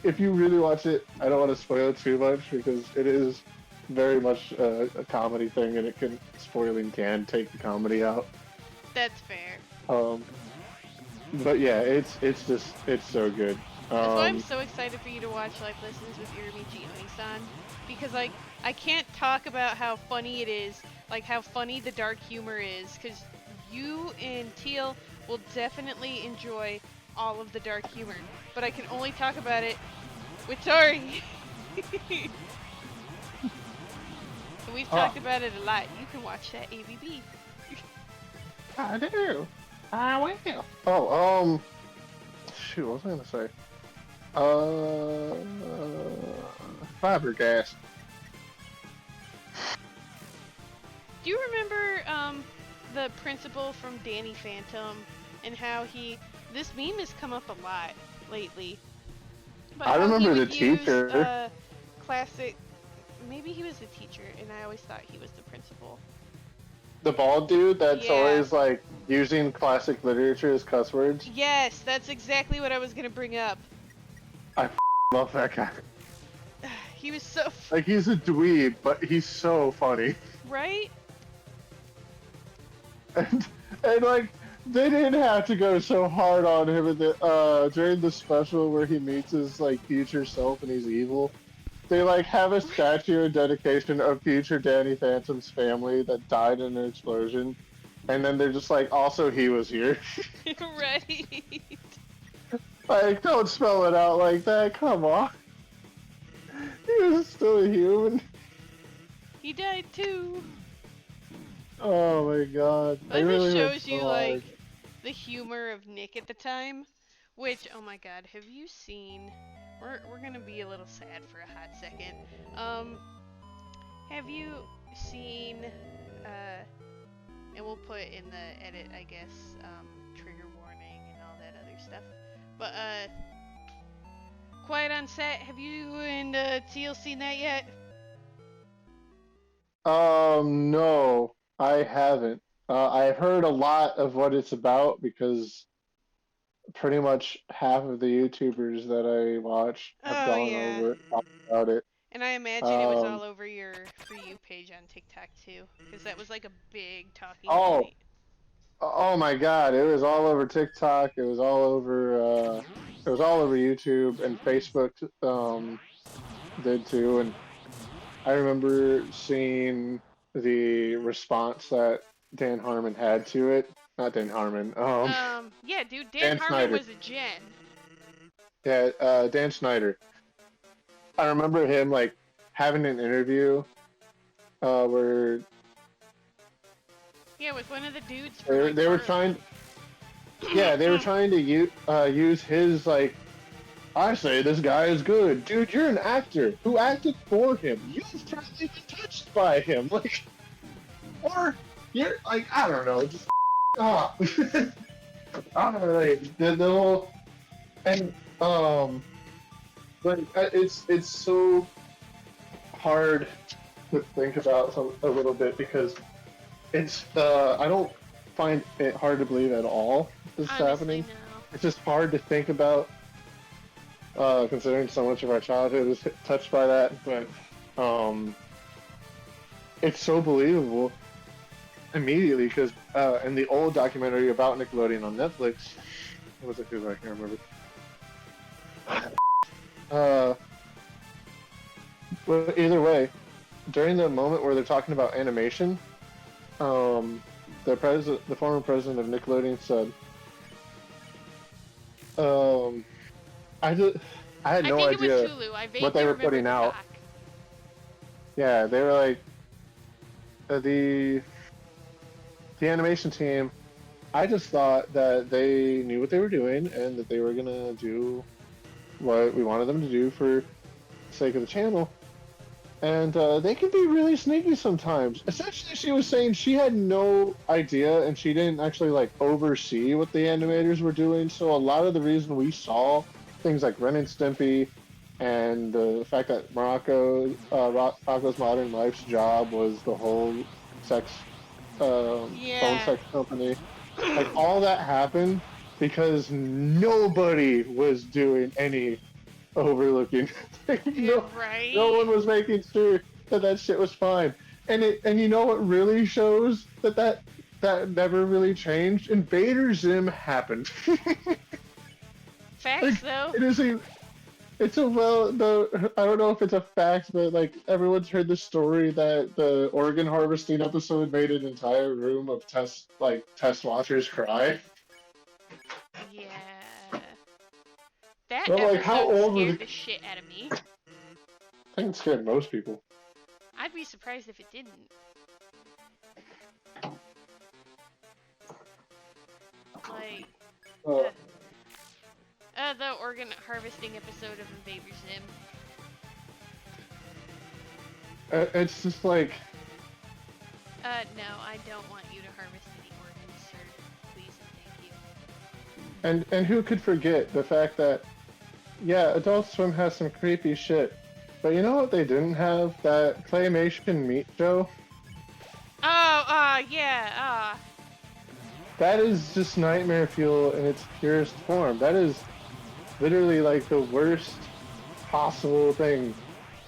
if you really watch it, I don't want to spoil it too much because it is very much a comedy thing, and spoiling can take the comedy out. That's fair. Um, but yeah, it's so good. That's why I'm Um, so excited for you to watch Life Lessons with Irimichi Oni-san. Because, like, I can't talk about how funny it is, like, how funny the dark humor is, because you and Teal will definitely enjoy all of the dark humor. But I can only talk about it with Tori. And we've oh, talked about it a lot. You can watch that ABB. I do. I will. Shoot, what was I gonna say? Fiberglass. Do you remember the principal from Danny Phantom and how this meme has come up a lot lately, but I how he remember the would use teacher. classic, maybe he was the teacher and I always thought he was the principal. The bald dude that's Yeah. always like using classic literature as cuss words. Yes, that's exactly what I was gonna bring up. I love that guy. He was so Like he's a dweeb, but he's so funny. right. And like they didn't have to go so hard on him during the special where he meets his like future self and he's evil. They like have a statue and dedication of future Danny Phantom's family that died in an explosion, and then they're just like, also he was here. Right. Like, don't spell it out like that. Come on, he was still a human. He died too. Oh my god, But they it just really went shows so you hard. like the humor of Nick at the time. Which, oh my god, have you seen? We're gonna be a little sad for a hot second. Um, have you seen? And we'll put in the edit, I guess, trigger warning and all that other stuff. But Quiet on Set. Have you and Teal seen that yet? No, I haven't. I've heard a lot of what it's about because pretty much half of the YouTubers that I watch have Oh gone yeah. over it, talked about it. And I imagine it was Um, all over your For You page on TikTok too, because that was like a big talking oh, point. oh my God! It was all over TikTok. It was all over YouTube and Facebook. Did too, and I remember seeing the response that Dan Harmon had to it. Not Dan Harmon. Yeah, dude, Dan Dan Harmon Snyder. was a gen. Yeah, Dan Snyder. I remember him like having an interview where Yeah, with one of the dudes from they like they were Parliament. trying. Yeah, they were trying to use his like. I say this guy is good, dude. You're an actor who acted for him. You've probably been touched by him, like, or you're like I don't know, just ah. I don't know, like, the whole and like it's so hard to think about a little bit because it's I don't find it hard to believe at all this is Honestly, happening. no. It's just hard to think about considering so much of our childhood is touched by that. But it's so believable immediately because in the old documentary about Nickelodeon on Netflix, what was it? Who I can't remember. Uh, well, either way, during the moment where they're talking about animation, the former president of Nickelodeon said, um, I just, I had I no think it was idea Hulu. I what they vaguely were remember putting the out. doc. Yeah, they were like the animation team. I just thought that they knew what they were doing and that they were gonna do what we wanted them to do for the sake of the channel. And they can be really sneaky sometimes. Essentially, she was saying she had no idea and she didn't actually like oversee what the animators were doing. So a lot of the reason we saw things like Ren and Stimpy and the fact that Rocco's Modern Life's job was the whole sex, phone Yeah. sex company, like all that happened because nobody was doing any overlooking. no, no Right? one was making sure that that shit was fine. And you know what really shows that that never really changed? Invader Zim happened. Facts, Like though. it is a it's a well the I don't know if it's a fact, but like everyone's heard the story that the organ harvesting episode made an entire room of test watchers cry. Yeah. That But like how episode old was it? scared the shit out of me. I think it scared most people. I'd be surprised if it didn't. Like, Uh, the organ harvesting episode of Invader Zim. it's just like No, I don't want you to harvest any organs, sir. Please and thank you. and who could forget the fact that yeah, Adult Swim has some creepy shit. But you know what they didn't have? That claymation meat show. Oh, yeah, That is just nightmare fuel in its purest form. That is literally like the worst possible thing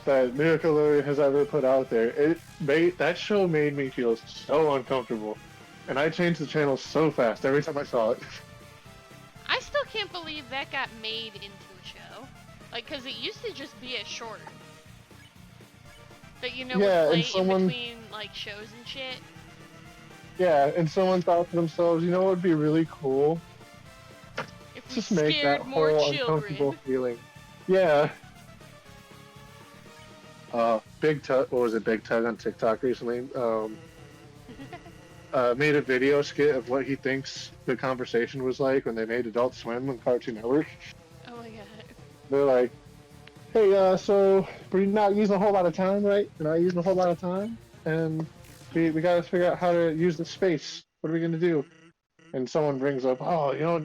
that Nickelodeon has ever put out there. That show made me feel so uncomfortable, and I changed the channel so fast every time I saw it. I still can't believe that got made into a show. Like, cause it used to just be a short that would Yeah, play and in someone between like shows and shit. yeah, and someone thought to themselves, you know what would be really cool? If we Just make that scared more whole uncomfortable children. feeling. Yeah. Big Tug, what was it? Big Tug on TikTok recently. Made a video skit of what he thinks the conversation was like when they made Adult Swim on Cartoon Network. Oh my god. They're like, "Hey, so we're not using a whole lot of time, right? We're not using a whole lot of time, and we got to figure out how to use the space. What are we gonna do?" And someone brings up, "Oh, you know,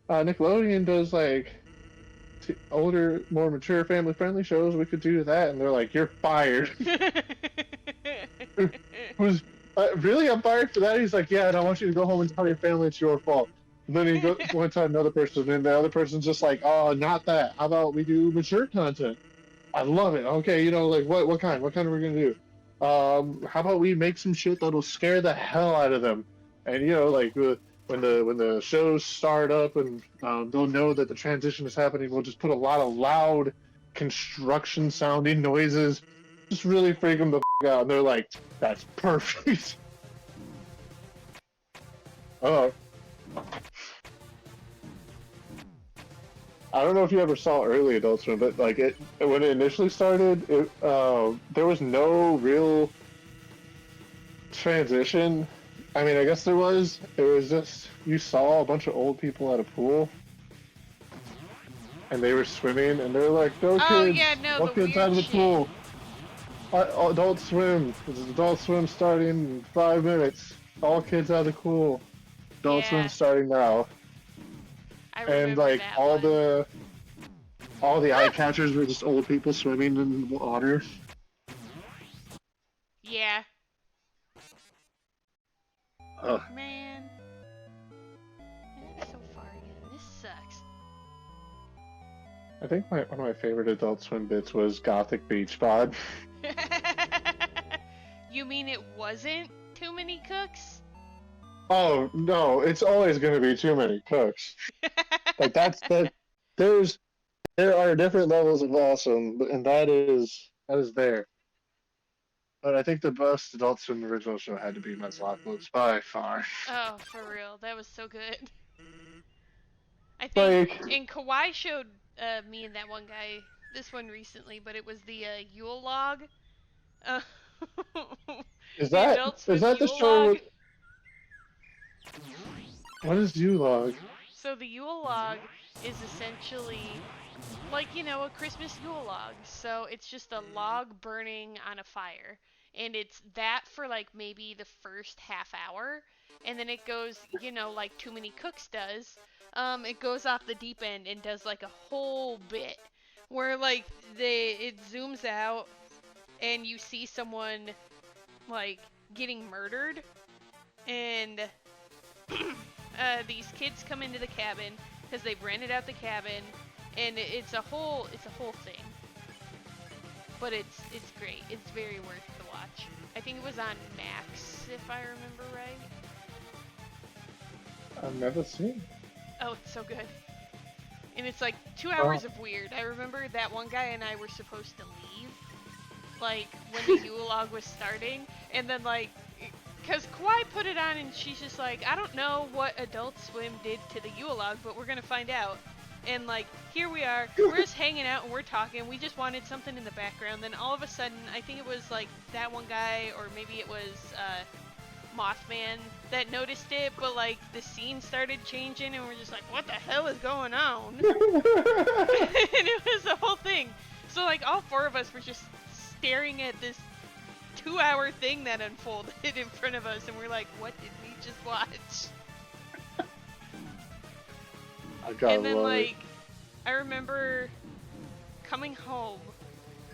Nickelodeon does like older, more mature, family-friendly shows, we could do that. And they're like, "You're fired." Who's really? I'm fired for that. He's like, "Yeah, and I want you to go home and tell your family it's your fault." And then he went to another person, and the other person's just like, "Oh, not that. How about we do mature content?" I love it. Okay, like what kind? What kind are we gonna do? How about we make some shit that'll scare the hell out of them? And like when the shows start up and they'll know that the transition is happening, we'll just put a lot of loud construction sounding noises, just really freak them the out. And they're like, "That's perfect." Oh, I don't know if you ever saw early Adult Swim, but like when it initially started, there was no real transition. I mean, I guess there was. It was just you saw a bunch of old people at a pool, and they were swimming, and they're like, "Go Oh yeah, kids, no, go the kids out weird of the shit. pool." Adult Swim. This is Adult Swim starting in 5 minutes. All kids out of the pool. Adult Swim Yeah, starting now. I And remember like that all one. the eye catchers were just old people swimming in the water. Yeah, Ugh. man. It's so far again. This sucks. I think one of my favorite Adult Swim bits was Gothic Beach Bod. You mean it wasn't too many cooks? Oh no, it's always going to be too many cooks. Like that. There's there are different levels of awesome, and that is there. But I think the best Adult Swim original show had to be Metalocalypse by far. Oh, for real. That was so good. I think, Like, and Kawhi showed me and that one guy this one recently, but it was the Yule log. Uh, is the that Adult is Swim that the Yule show log. with what is U-Log? So the Yule log is essentially like, a Christmas Yule log. So it's just a log burning on a fire. And it's that for like maybe the first half hour. And then it goes, like Too Many Cooks does. It goes off the deep end and does like a whole bit where like it zooms out and you see someone like getting murdered and these kids come into the cabin because they've rented out the cabin, and it's a whole thing. But it's great. It's very worth the watch. I think it was on Max, if I remember right. I've never seen. Oh, it's so good. And it's like 2 hours Oh, of weird. I remember that one guy and I were supposed to leave, like when the Yule log was starting, and then like because Kawhi put it on and she's just like, I don't know what Adult Swim did to the Yule log, but we're gonna find out. And like, here we are, we're just hanging out and we're talking. We just wanted something in the background. Then all of a sudden, I think it was like that one guy, or maybe it was Mothman that noticed it, but like the scene started changing and we're just like, what the hell is going on? And it was the whole thing. So like all four of us were just staring at this 2 hour thing that unfolded in front of us, and we're like, what did we just watch? I gotta And then, love it. like, I remember coming home,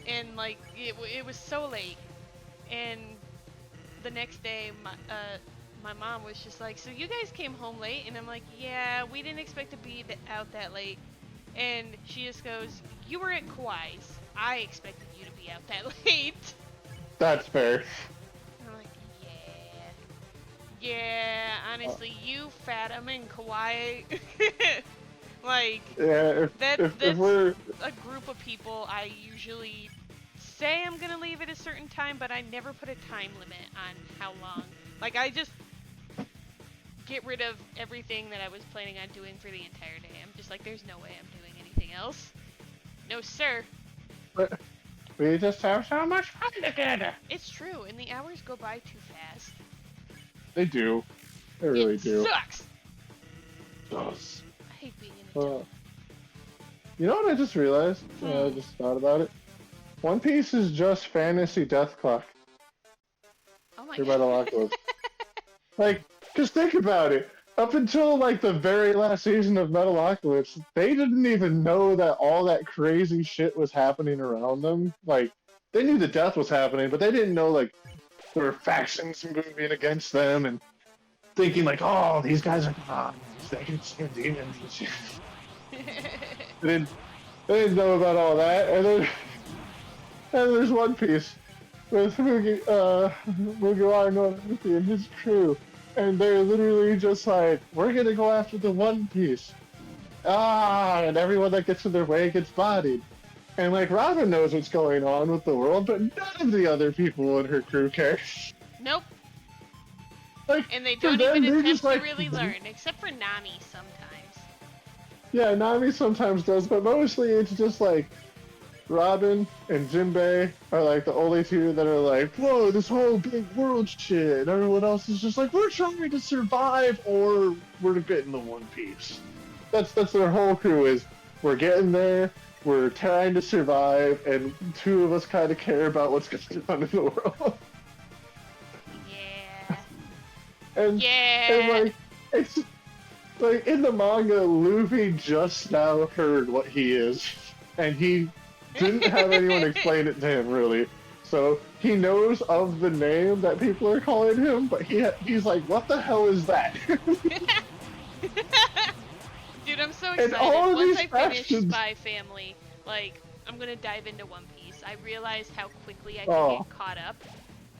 and, like, it was so late, and the next day, my mom was just like, so you guys came home late? And I'm like, yeah, we didn't expect to be out that late. And she just goes, you were at Kauai's. I expected you to be out that late. That's fair. I'm like, yeah, honestly, you Fathom and Kauai, like, Yeah, if that's we're a group of people I usually say I'm gonna leave at a certain time, but I never put a time limit on how long. Like, I just get rid of everything that I was planning on doing for the entire day. I'm just like, there's no way I'm doing anything else. No, sir. we just have so much fun together. It's true, and the hours go by too fast. They do. They really It do. sucks! Does. I hate being an adult. You know what I just realized? I just thought about it. One Piece is just fantasy death clock. Oh my Here by the god. Lockwood. Like, just think about it. up until like the very last season of Metalocalypse, they didn't even know that all that crazy shit was happening around them. Like, they knew the death was happening, but they didn't know like there were factions moving against them and thinking like, oh, these guys are gods, they can stand demons and shit. They didn't, they didn't know about all that, and then and there's One Piece with Mugiwara no Luffy and his crew, and they're literally just like, we're gonna go after the One Piece. And everyone that gets in their way gets bodied. And like Robin knows what's going on with the world, but none of the other people in her crew care. Nope. Like, And they for don't them, even they're attempt just to like, really learn, except for Nami sometimes. yeah, Nami sometimes does, but mostly it's just like Robin and Jinbei are like the only two that are like, whoa, this whole big world shit. And everyone else is just like, we're trying to survive or we're getting the One Piece. That's their whole crew is, we're getting there, we're trying to survive, and two of us kind of care about what's going on in the world. Yeah. and Yeah. like, it's like in the manga, Luffy just now heard what he is, and he didn't have anyone explain it to him really. So he knows of the name that people are calling him, but he's like, what the hell is that? Dude, I'm so And excited. all of Once these I finish factions. Spy Family, like, I'm gonna dive into One Piece. I realized how quickly I could Oh, get caught up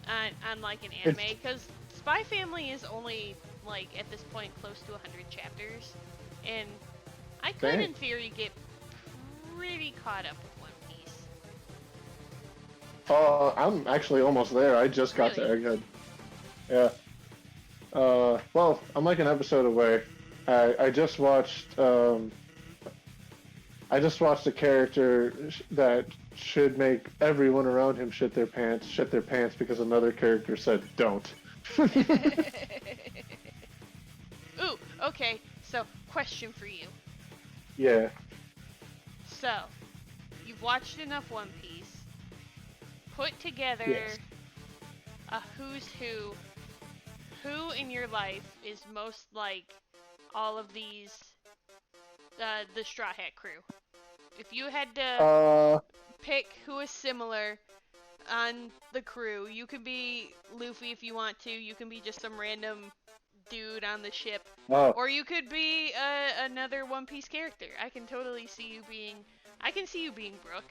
on like an it's anime, because Spy Family is only, like, at this point close to 100 chapters, and I could, dang. in theory, get pretty caught up with One Piece. I'm actually almost there. I just got to Really? Egghead. Yeah. Well, I'm like an episode away. I just watched a character that should make everyone around him shit their pants because another character said don't. Ooh, okay, so, question for you. Yeah. So, you've watched enough One Piece. Put together Yes. a who's who. Who in your life is most like all of these, the Straw Hat crew? If you had to Uh. pick who is similar on the crew, you could be Luffy if you want to. You can be just some random dude on the ship, Oh. or you could be another One Piece character. I can totally see you being. I can see you being Brook.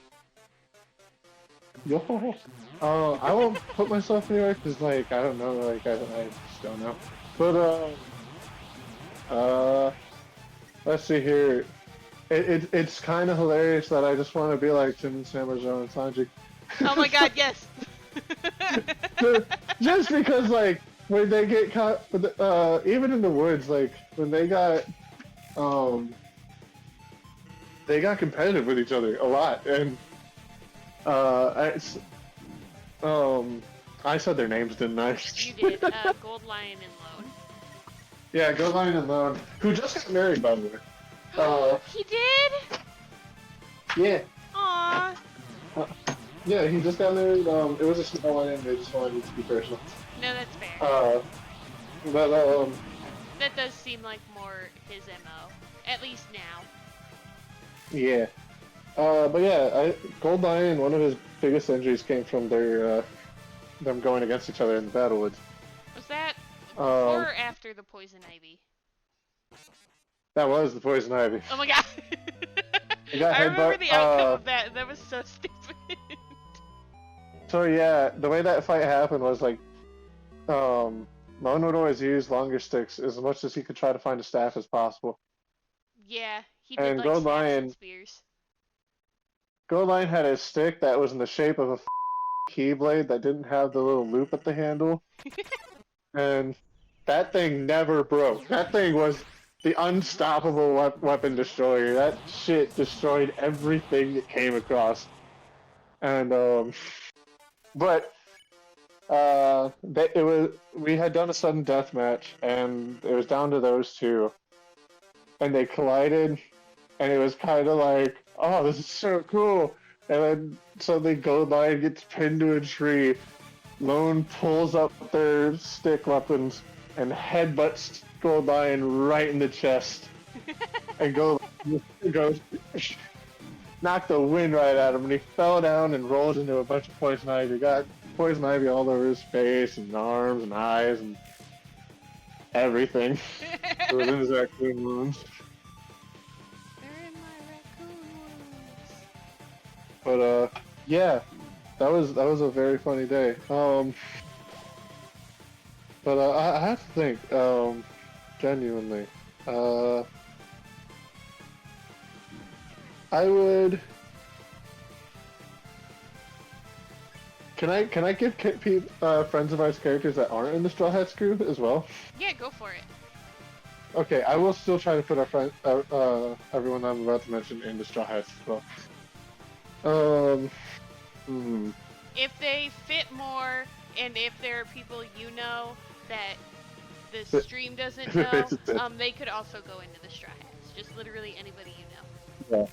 Yo. I won't put myself anywhere because, like, I don't know. Like, I just don't know. But let's see here. It's kind of hilarious that I just want to be like Jin Samarzone and Sanji. Oh my God, yes. Just because, like, when they get caught, even in the woods, like when they got competitive with each other a lot, and it's, I said their names, didn't I? You did. Gold Lion and Lone. Yeah, Go Line and Lone, who just got married, by the way. He did? Yeah. Aww. Yeah, he just got married. It was a small wedding. They just wanted it to be personal. No, that's fair. But That does seem like more his MO. At least now. yeah. But yeah, Gold Lion, one of his biggest injuries came from them going against each other in the Battlewoods. Was that before Um, or after the Poison Ivy? that was the Poison Ivy. Oh my God. He got I remember headbutt. the outcome of that. That was so stupid. So yeah, the way that fight happened was like, Lone would always use longer sticks as much as he could try to find a staff as possible. Yeah, he did And like staffs and spears. Gold Lion had a stick that was in the shape of a keyblade that didn't have the little loop at the handle, and that thing never broke. That thing was the unstoppable weapon destroyer. That shit destroyed everything it came across. And but we had done a sudden death match, and it was down to those two, and they collided, and it was kind of like, oh, this is so cool. And then suddenly Gold Lion gets pinned to a tree. Lone pulls up their stick weapons and headbutts Gold Lion right in the chest, and Gold goes knocked the wind right out of him, and he fell down and rolled into a bunch of poison ivy. Got poison ivy all over his face and arms and eyes and everything. It was in his raccoon wounds. They're in my raccoon wounds. But yeah, that was a very funny day. But I have to think, genuinely, I would. Can I give friends of ours characters that aren't in the Straw Hats crew as well? Yeah, go for it. Okay, I will still try to put our friend, everyone I'm about to mention in the Straw Hats as well. If they fit more, and if there are people you know that the stream doesn't know, they could also go into the Straw Hats. Just literally anybody you know. Yeah.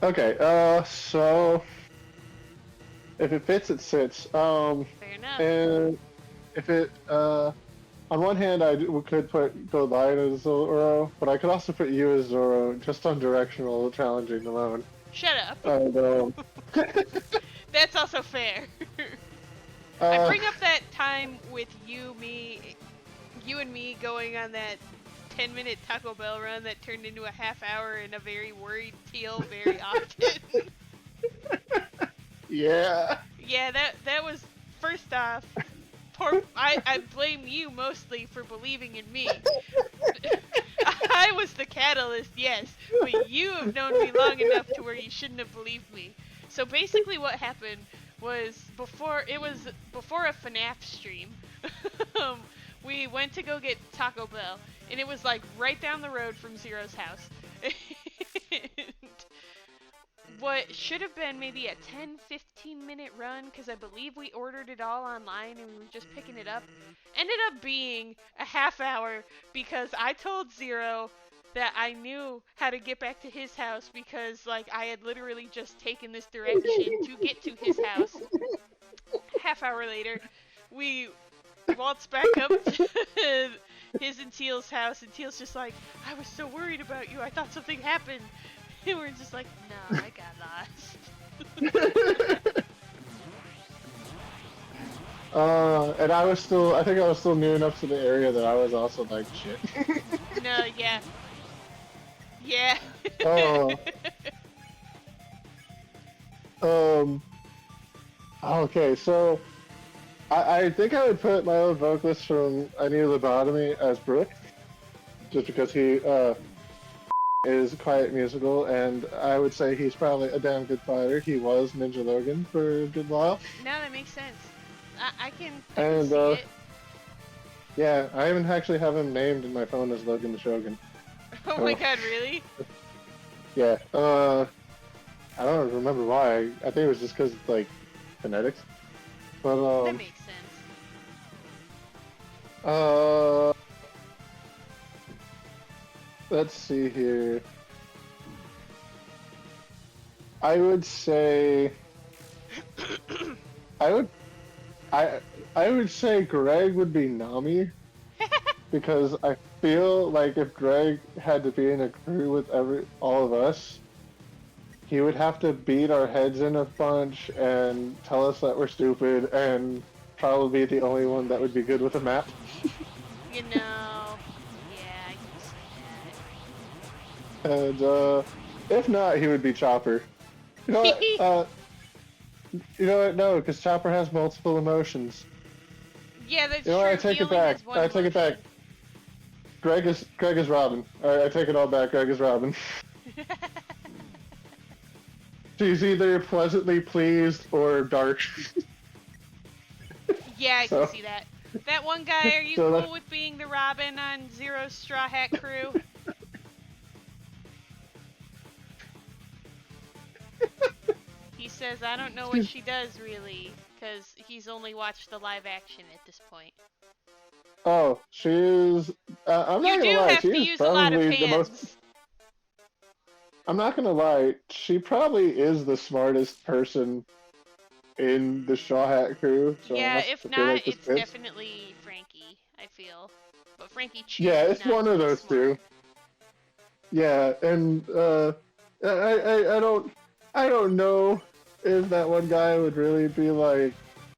Okay, so if it fits, it sits. Fair enough. And if it, on one hand, I could put Gold Lion as Zoro, but I could also put you as Zoro, just on directional challenging alone. Shut up. And, That's also fair. I bring up that time with you and me going on that 10-minute Taco Bell run that turned into a half hour and a very worried Teal very often. Yeah. Yeah, that was, first off, I blame you mostly for believing in me. I was the catalyst, yes, but you have known me long enough to where you shouldn't have believed me. So basically what happened was before a FNAF stream, we went to go get Taco Bell, and it was like right down the road from Zero's house. What should have been maybe a 10-15 minute run, because I believe we ordered it all online and we were just picking it up, ended up being a half hour because I told Zero that I knew how to get back to his house because like I had literally just taken this direction to get to his house. Half hour later, we waltz back up to his and Teal's house, and Teal's just like, I was so worried about you, I thought something happened. And we're just like, no, I got lost. And I think I was still new enough to the area that I was also like, shit. No, yeah. Yeah. Okay, so I think I would put my old vocalist from I Need a Lobotomy as Brooke, just because he is quite musical, and I would say he's probably a damn good fighter. He was Ninja Logan for a good while. No, that makes sense. I can see it. Yeah, I even actually have him named in my phone as Logan the Shogun. Oh my god, really? Yeah, I don't remember why. I think it was just because, like, phonetics. But, that makes sense. Let's see here. I would say... I would say Greg would be Nami. Because I feel like if Greg had to be in a crew with all of us, he would have to beat our heads in a bunch and tell us that we're stupid and probably be the only one that would be good with a map. You know, yeah, I And can see if not, he would be Chopper. You know what? You know what? No, because Chopper has multiple emotions. Yeah, that's true. I take it back. I take it back. Greg is Robin. I take it all back. Greg is Robin. She's either pleasantly pleased or dark. Yeah, I can see that. That one guy, are you cool with being the Robin on Zero's Straw Hat crew? He says, I don't know what she does really, because he's only watched the live action at this point. Oh, she's... I'm not gonna lie, she is probably the most... I'm not gonna lie, she probably is the smartest person in the Straw Hat crew. So yeah, if not, like it's definitely Frankie, I feel. but Frankie Yeah, chooses it's not one to of be those smart. two. Yeah, and I don't know if that one guy would really be like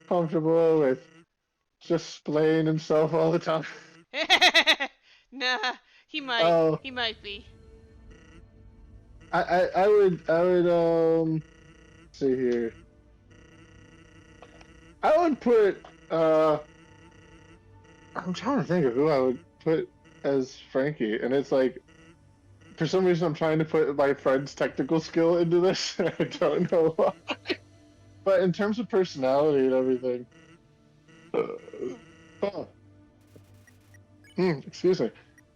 comfortable with just splaying himself all the time. Nah, he might. Oh, He might be. I would see here. I would put I'm trying to think of who I would put as Frankie, and it's like for some reason I'm trying to put my friend's technical skill into this. I don't know why. But in terms of personality and everything, oh, excuse me,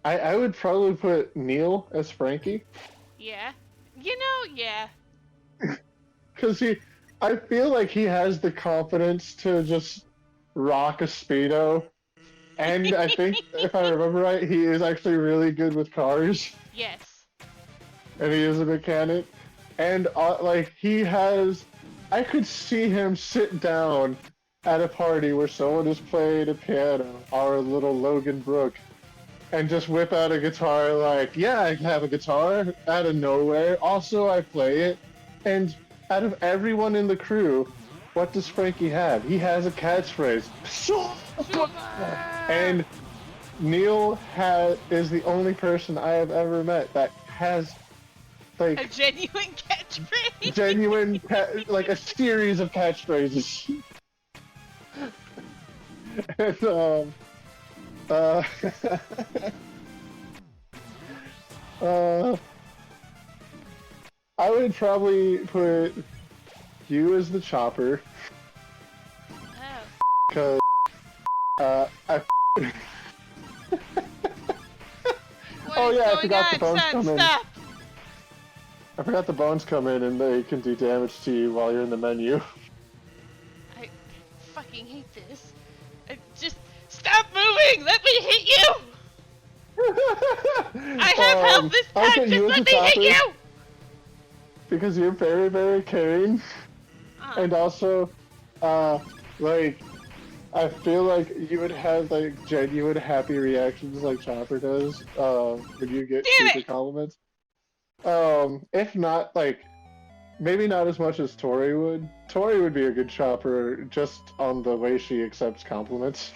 I would probably put Neil as Frankie Yeah. Yeah. because I feel like he has the confidence to just rock a speedo, and I think if I remember right, he is actually really good with cars, Yes. and he is a mechanic, and like he has, I could see him sit down at a party where someone is playing a piano, our little Logan Brook, and just whip out a guitar like, yeah, I have a guitar out of nowhere. Also, I play it. And out of everyone in the crew, what does Frankie have? He has a catchphrase. Sugar! And is the only person I have ever met that has A like genuine catchphrase. genuine like a series of catchphrases. and uh uh I would probably put you as the chopper Oh. because I What oh is yeah, I going forgot the on, bones son? come in. Stop! I forgot the bones come in and they can do damage to you while you're in the menu. I fucking hate this. Just stop moving! Let me hit you! I have health this I'll time! put Just you as the let me hit chopper you! because you're very, very caring, Uh, and also, uh, like I feel like you would have like genuine happy reactions like Chopper does, when you get damn super it! compliments. If not, like maybe not as much as Tori would. Tori would be a good Chopper just on the way she accepts compliments.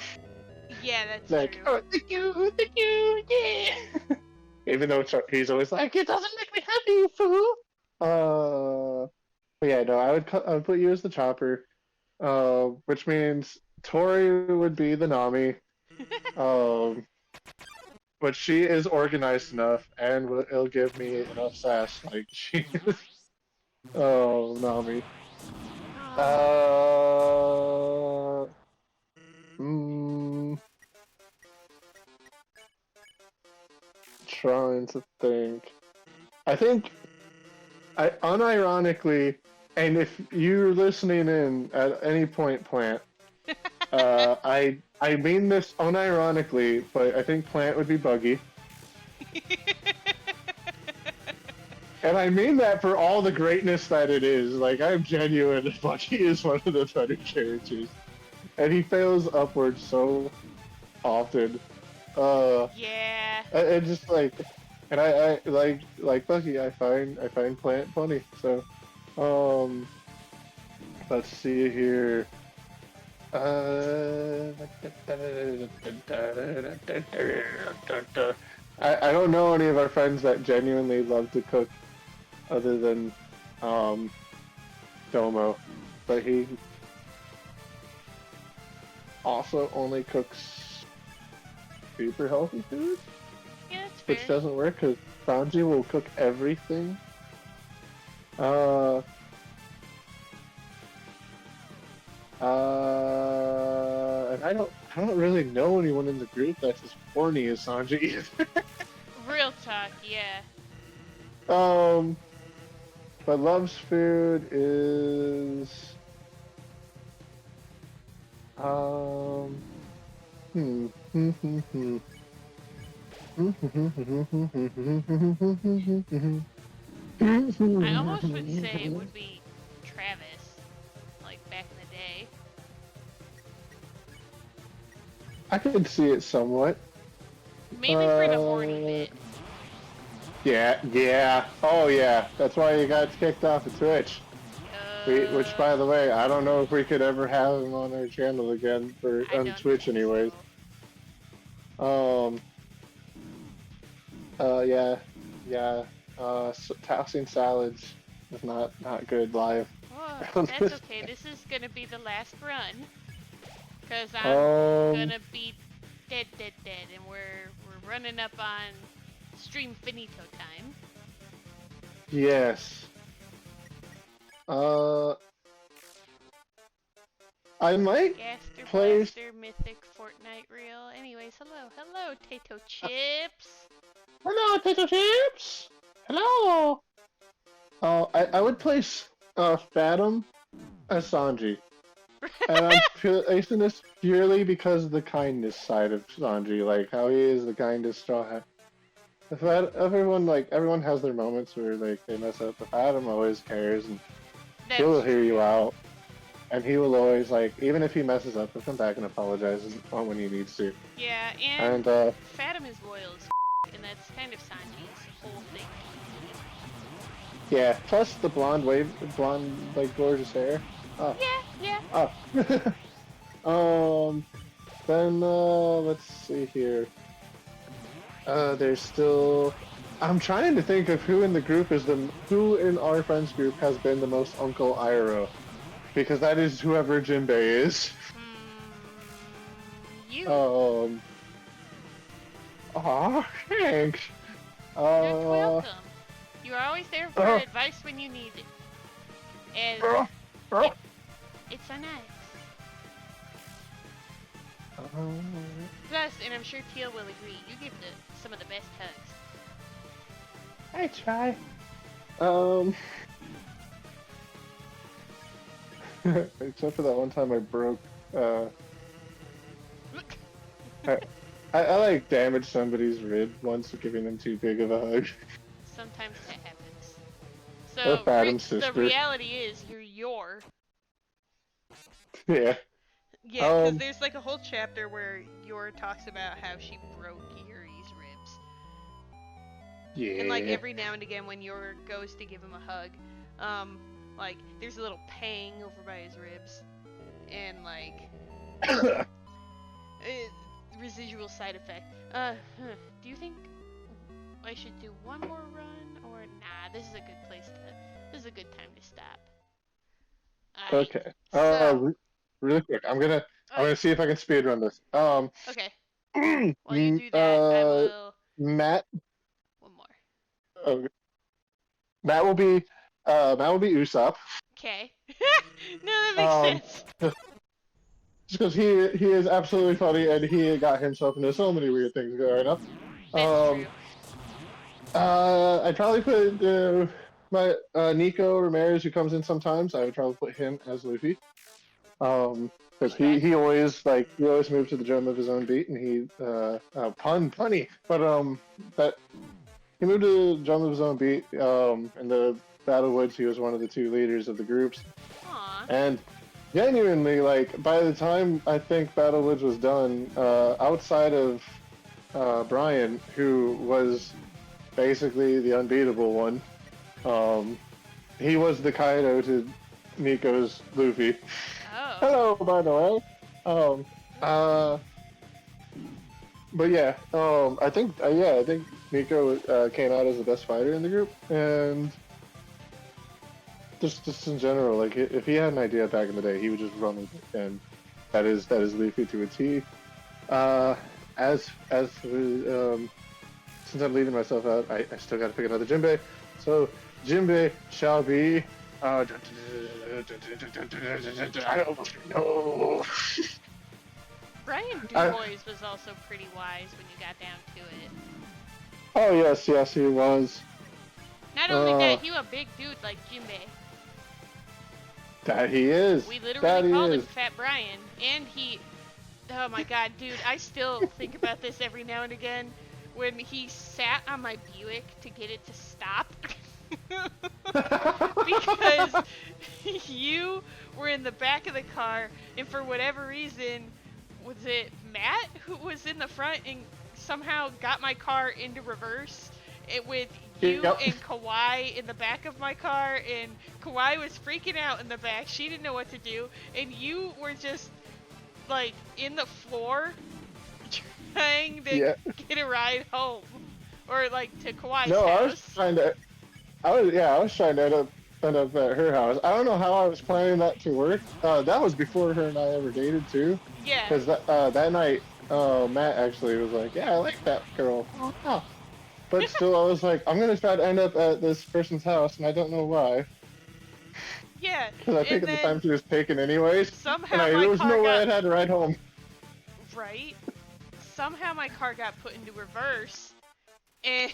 Yeah, that's Like, true. oh, thank you, yeah. Even though he's always like, it doesn't make me happy, you fool. But yeah, no, I would put you as the Chopper, which means Tori would be the Nami. Um, but she is organized enough, and it'll give me enough sass. Like she is. Oh, Nami. Uh, mm, trying to think. I think I unironically, and if you're listening in at any point, Plant, I mean this unironically, but I think Plant would be Buggy. And I mean that for all the greatness that it is. Like, I'm genuine. Bucky is one of the better characters. And he fails upwards so often. Yeah. And just like, and I like Bucky, I find Plant funny. So, um, let's see here. I don't know any of our friends that genuinely love to cook other than um, Domo, but he also only cooks super healthy food, Yeah, that's which fair. doesn't work because Sanji will cook everything. Uh, and I don't really know anyone in the group that's as horny as Sanji either. Real talk, yeah. um, but loves food is um hmm. I almost would say it would be Travis, like back in the day. I could see it somewhat. mainly for the horny bit. Yeah. Oh yeah, that's why he got kicked off of Twitch. Which, by the way, I don't know if we could ever have him on our channel again, or I on don't Twitch, think anyways. so. Yeah. Tossing salads is not good live. Oh, that's okay. This is gonna be the last run, cause I'm Um, gonna be dead, and we're running up on stream finito time. yes. I might Gaster play. Blaster Mythic Fortnite Reel. Anyways, hello, Tato Chips. Hello, potato chips. Hello. I would place Fathom as Sanji, and I'm placing this purely because of the kindness side of Sanji, like how he is the kindest straw hat. Everyone has their moments where like they mess up, but Fathom always cares and he'll That's hear you true. out, and he will always like even if he messes up, he'll come back and apologize when he needs to. Yeah, and And Fathom is loyal as and that's kind of Sanji's whole thing. yeah, plus the blonde like gorgeous hair. Oh, Yeah. oh. Then let's see here. There's still. I'm trying to think of who in the group who in our friends group has been the most Uncle Iroh, because that is whoever Jinbei is. You. Um. Aw, thanks. You're welcome. You're always there for Uh, advice when you need it. And uh, uh, it's so nice. uh, Plus, and I'm sure Teal will agree, you give some of the best hugs. I try. Um. Except for that one time I broke. I like damaged somebody's rib once for giving them too big of a hug. Sometimes that happens. That's So, Adam's the sister. reality is, you're. Yeah. Yeah, because there's like a whole chapter where Yor talks about how she broke Yuri's ribs. Yeah. And like every now and again when Yor goes to give him a hug, like there's a little pang over by his ribs. And like residual side effect. Do you think I should do one more run or nah, this is a good time to stop. Alright. Okay. So Really quick, I'm gonna see if I can speed run this. Okay. While you do that, I will Matt. one more. Uh, Matt will be Usopp. Okay. No, that makes Um, sense. just because he is absolutely funny and he got himself into so many weird things growing up. That's Um, true. I'd probably put my Nico Ramirez, who comes in sometimes. I would probably put him as Luffy. Because Okay. he always moves to the drum of his own beat, and punny, but he moved to the drum of his own beat. In the Battle Woods, he was one of the two leaders of the groups, Aw. and genuinely, like by the time I think Battle Woods was done, outside of Brian, who was basically the unbeatable one. He was the Kaido to Nico's Luffy. Oh. Hello, by the way. Um, uh, but yeah, I think Nico came out as the best fighter in the group, and just in general, like if he had an idea back in the day, he would just run with it, and that is Luffy to a T. Since I'm leaving myself out, I still got to pick another Jinbei. So Jinbei shall be. I don't know. Brian Dubois was also pretty wise when you got down to it. Oh yes, he was. Not only that, he was a big dude like Jinbei. That he is. We literally called him Fat Brian, and he. Oh my god, dude! I still think about this every now and again. When he sat on my Buick to get it to stop. Because you were in the back of the car, and for whatever reason, was it Matt who was in the front and somehow got my car into reverse. It with you Yep. and Kawhi in the back of my car, and Kawhi was freaking out in the back. She didn't know what to do, and you were just like in the floor trying to Yeah. get a ride home, or like to Kawhi's No, house. I was trying to end up at her house. I don't know how I was planning that to work. That was before her and I ever dated too, Yeah. because that night, Matt actually was like, "Yeah, I like that girl." Oh, wow. But still, I was like, "I'm gonna try to end up at this person's house, and I don't know why, Yeah, because I think and at the time then she was taken anyways, and somehow my there was car no way got I'd had to ride home." right. Somehow my car got put into reverse, and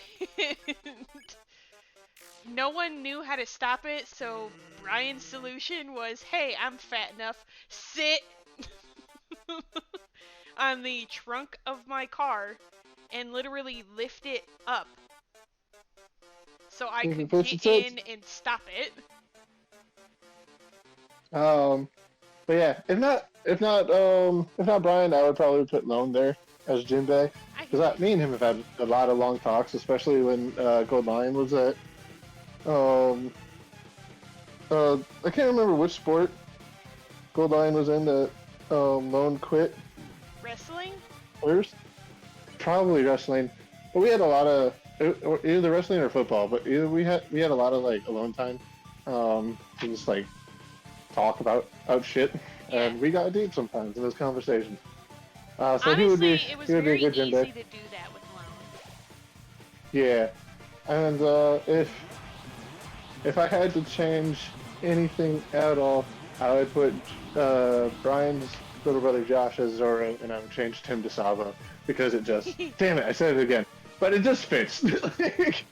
no one knew how to stop it. So Brian's solution was, "Hey, I'm fat enough. Sit on the trunk of my car and literally lift it up so I If could it puts get its hits. in and stop it." Um, but yeah, if not Brian, I would probably put Lone there as Jinbei, I can see because me and him have had a lot of long talks, especially when Gold Lion was at um I can't remember which sport Gold Lion was in that Lone quit wrestling. first. Probably wrestling, but we had a lot of either wrestling or football. But either we had a lot of like alone time, to just like talk about shit, Yeah. and we got deep sometimes in those conversations. So Honestly, it was he would be a very good Jinbei. easy to do that with Lone. Yeah, and if I had to change anything at all, I would put Brian's little brother Josh as Zoro, and I would change Tim to Sabo because it just damn it, I said it again, but it just fits. It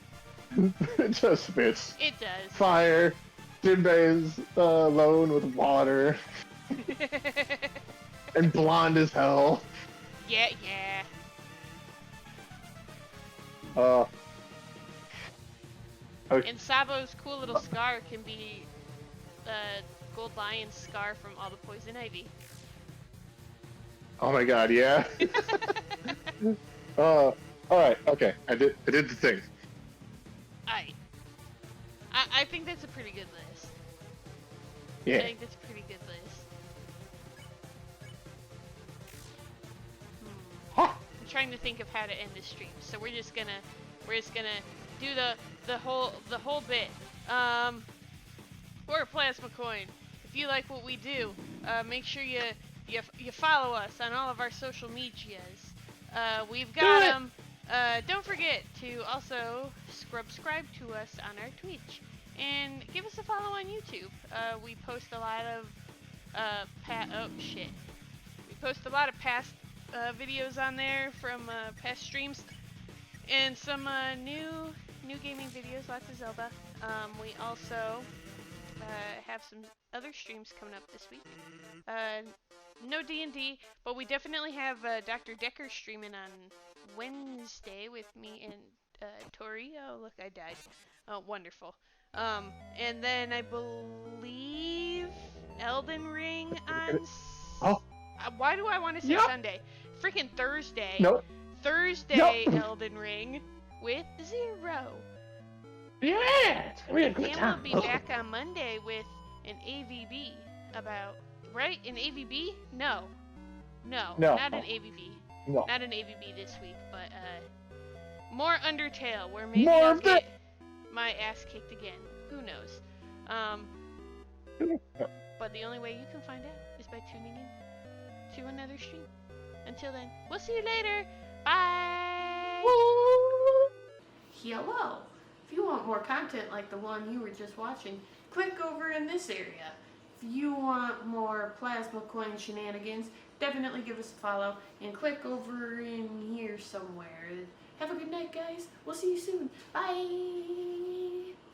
just fits. It does. Fire, Jinbei's Lone with water, and blonde as hell. Yeah, yeah. Uh, okay. And Sabo's cool little scar can be Gold Lion's scar from all the poison ivy. Oh my god, yeah. All right, okay, I did the thing. I think that's a pretty good list. I Yeah. think that's a pretty good list. Huh. I'm trying to think of how to end this stream, so we're just gonna do the whole bit. For a plasma coin, if you like what we do, make sure you follow us on all of our social medias. We've got them. Don't forget to also subscribe to us on our Twitch and give us a follow on YouTube. We post a lot of we post a lot of past videos on there from past streams and some new gaming videos, lots of Zelda. We also have some other streams coming up this week. No D&D, but we definitely have Dr. Decker streaming on Wednesday with me and Tori. Oh, look, I died. Oh, wonderful. And then I believe Elden Ring on... Oh. Why do I want to say Yep. Sunday? Freaking Thursday. Nope. Thursday, Yep. Elden Ring with Zero. Yeah, it's gonna be a good And time. we'll be back on Monday with an AVB about... Right? An AVB? No, not an AVB. No. Not an AVB this week, but more Undertale, where maybe More I'll of that. get my ass kicked again. Who knows? But the only way you can find out is by tuning in to another stream. Until then, we'll see you later. Bye! Hello! If you want more content like the one you were just watching, click over in this area. If you want more plasma coin shenanigans, definitely give us a follow and click over in here somewhere. Have a good night, guys. We'll see you soon. Bye!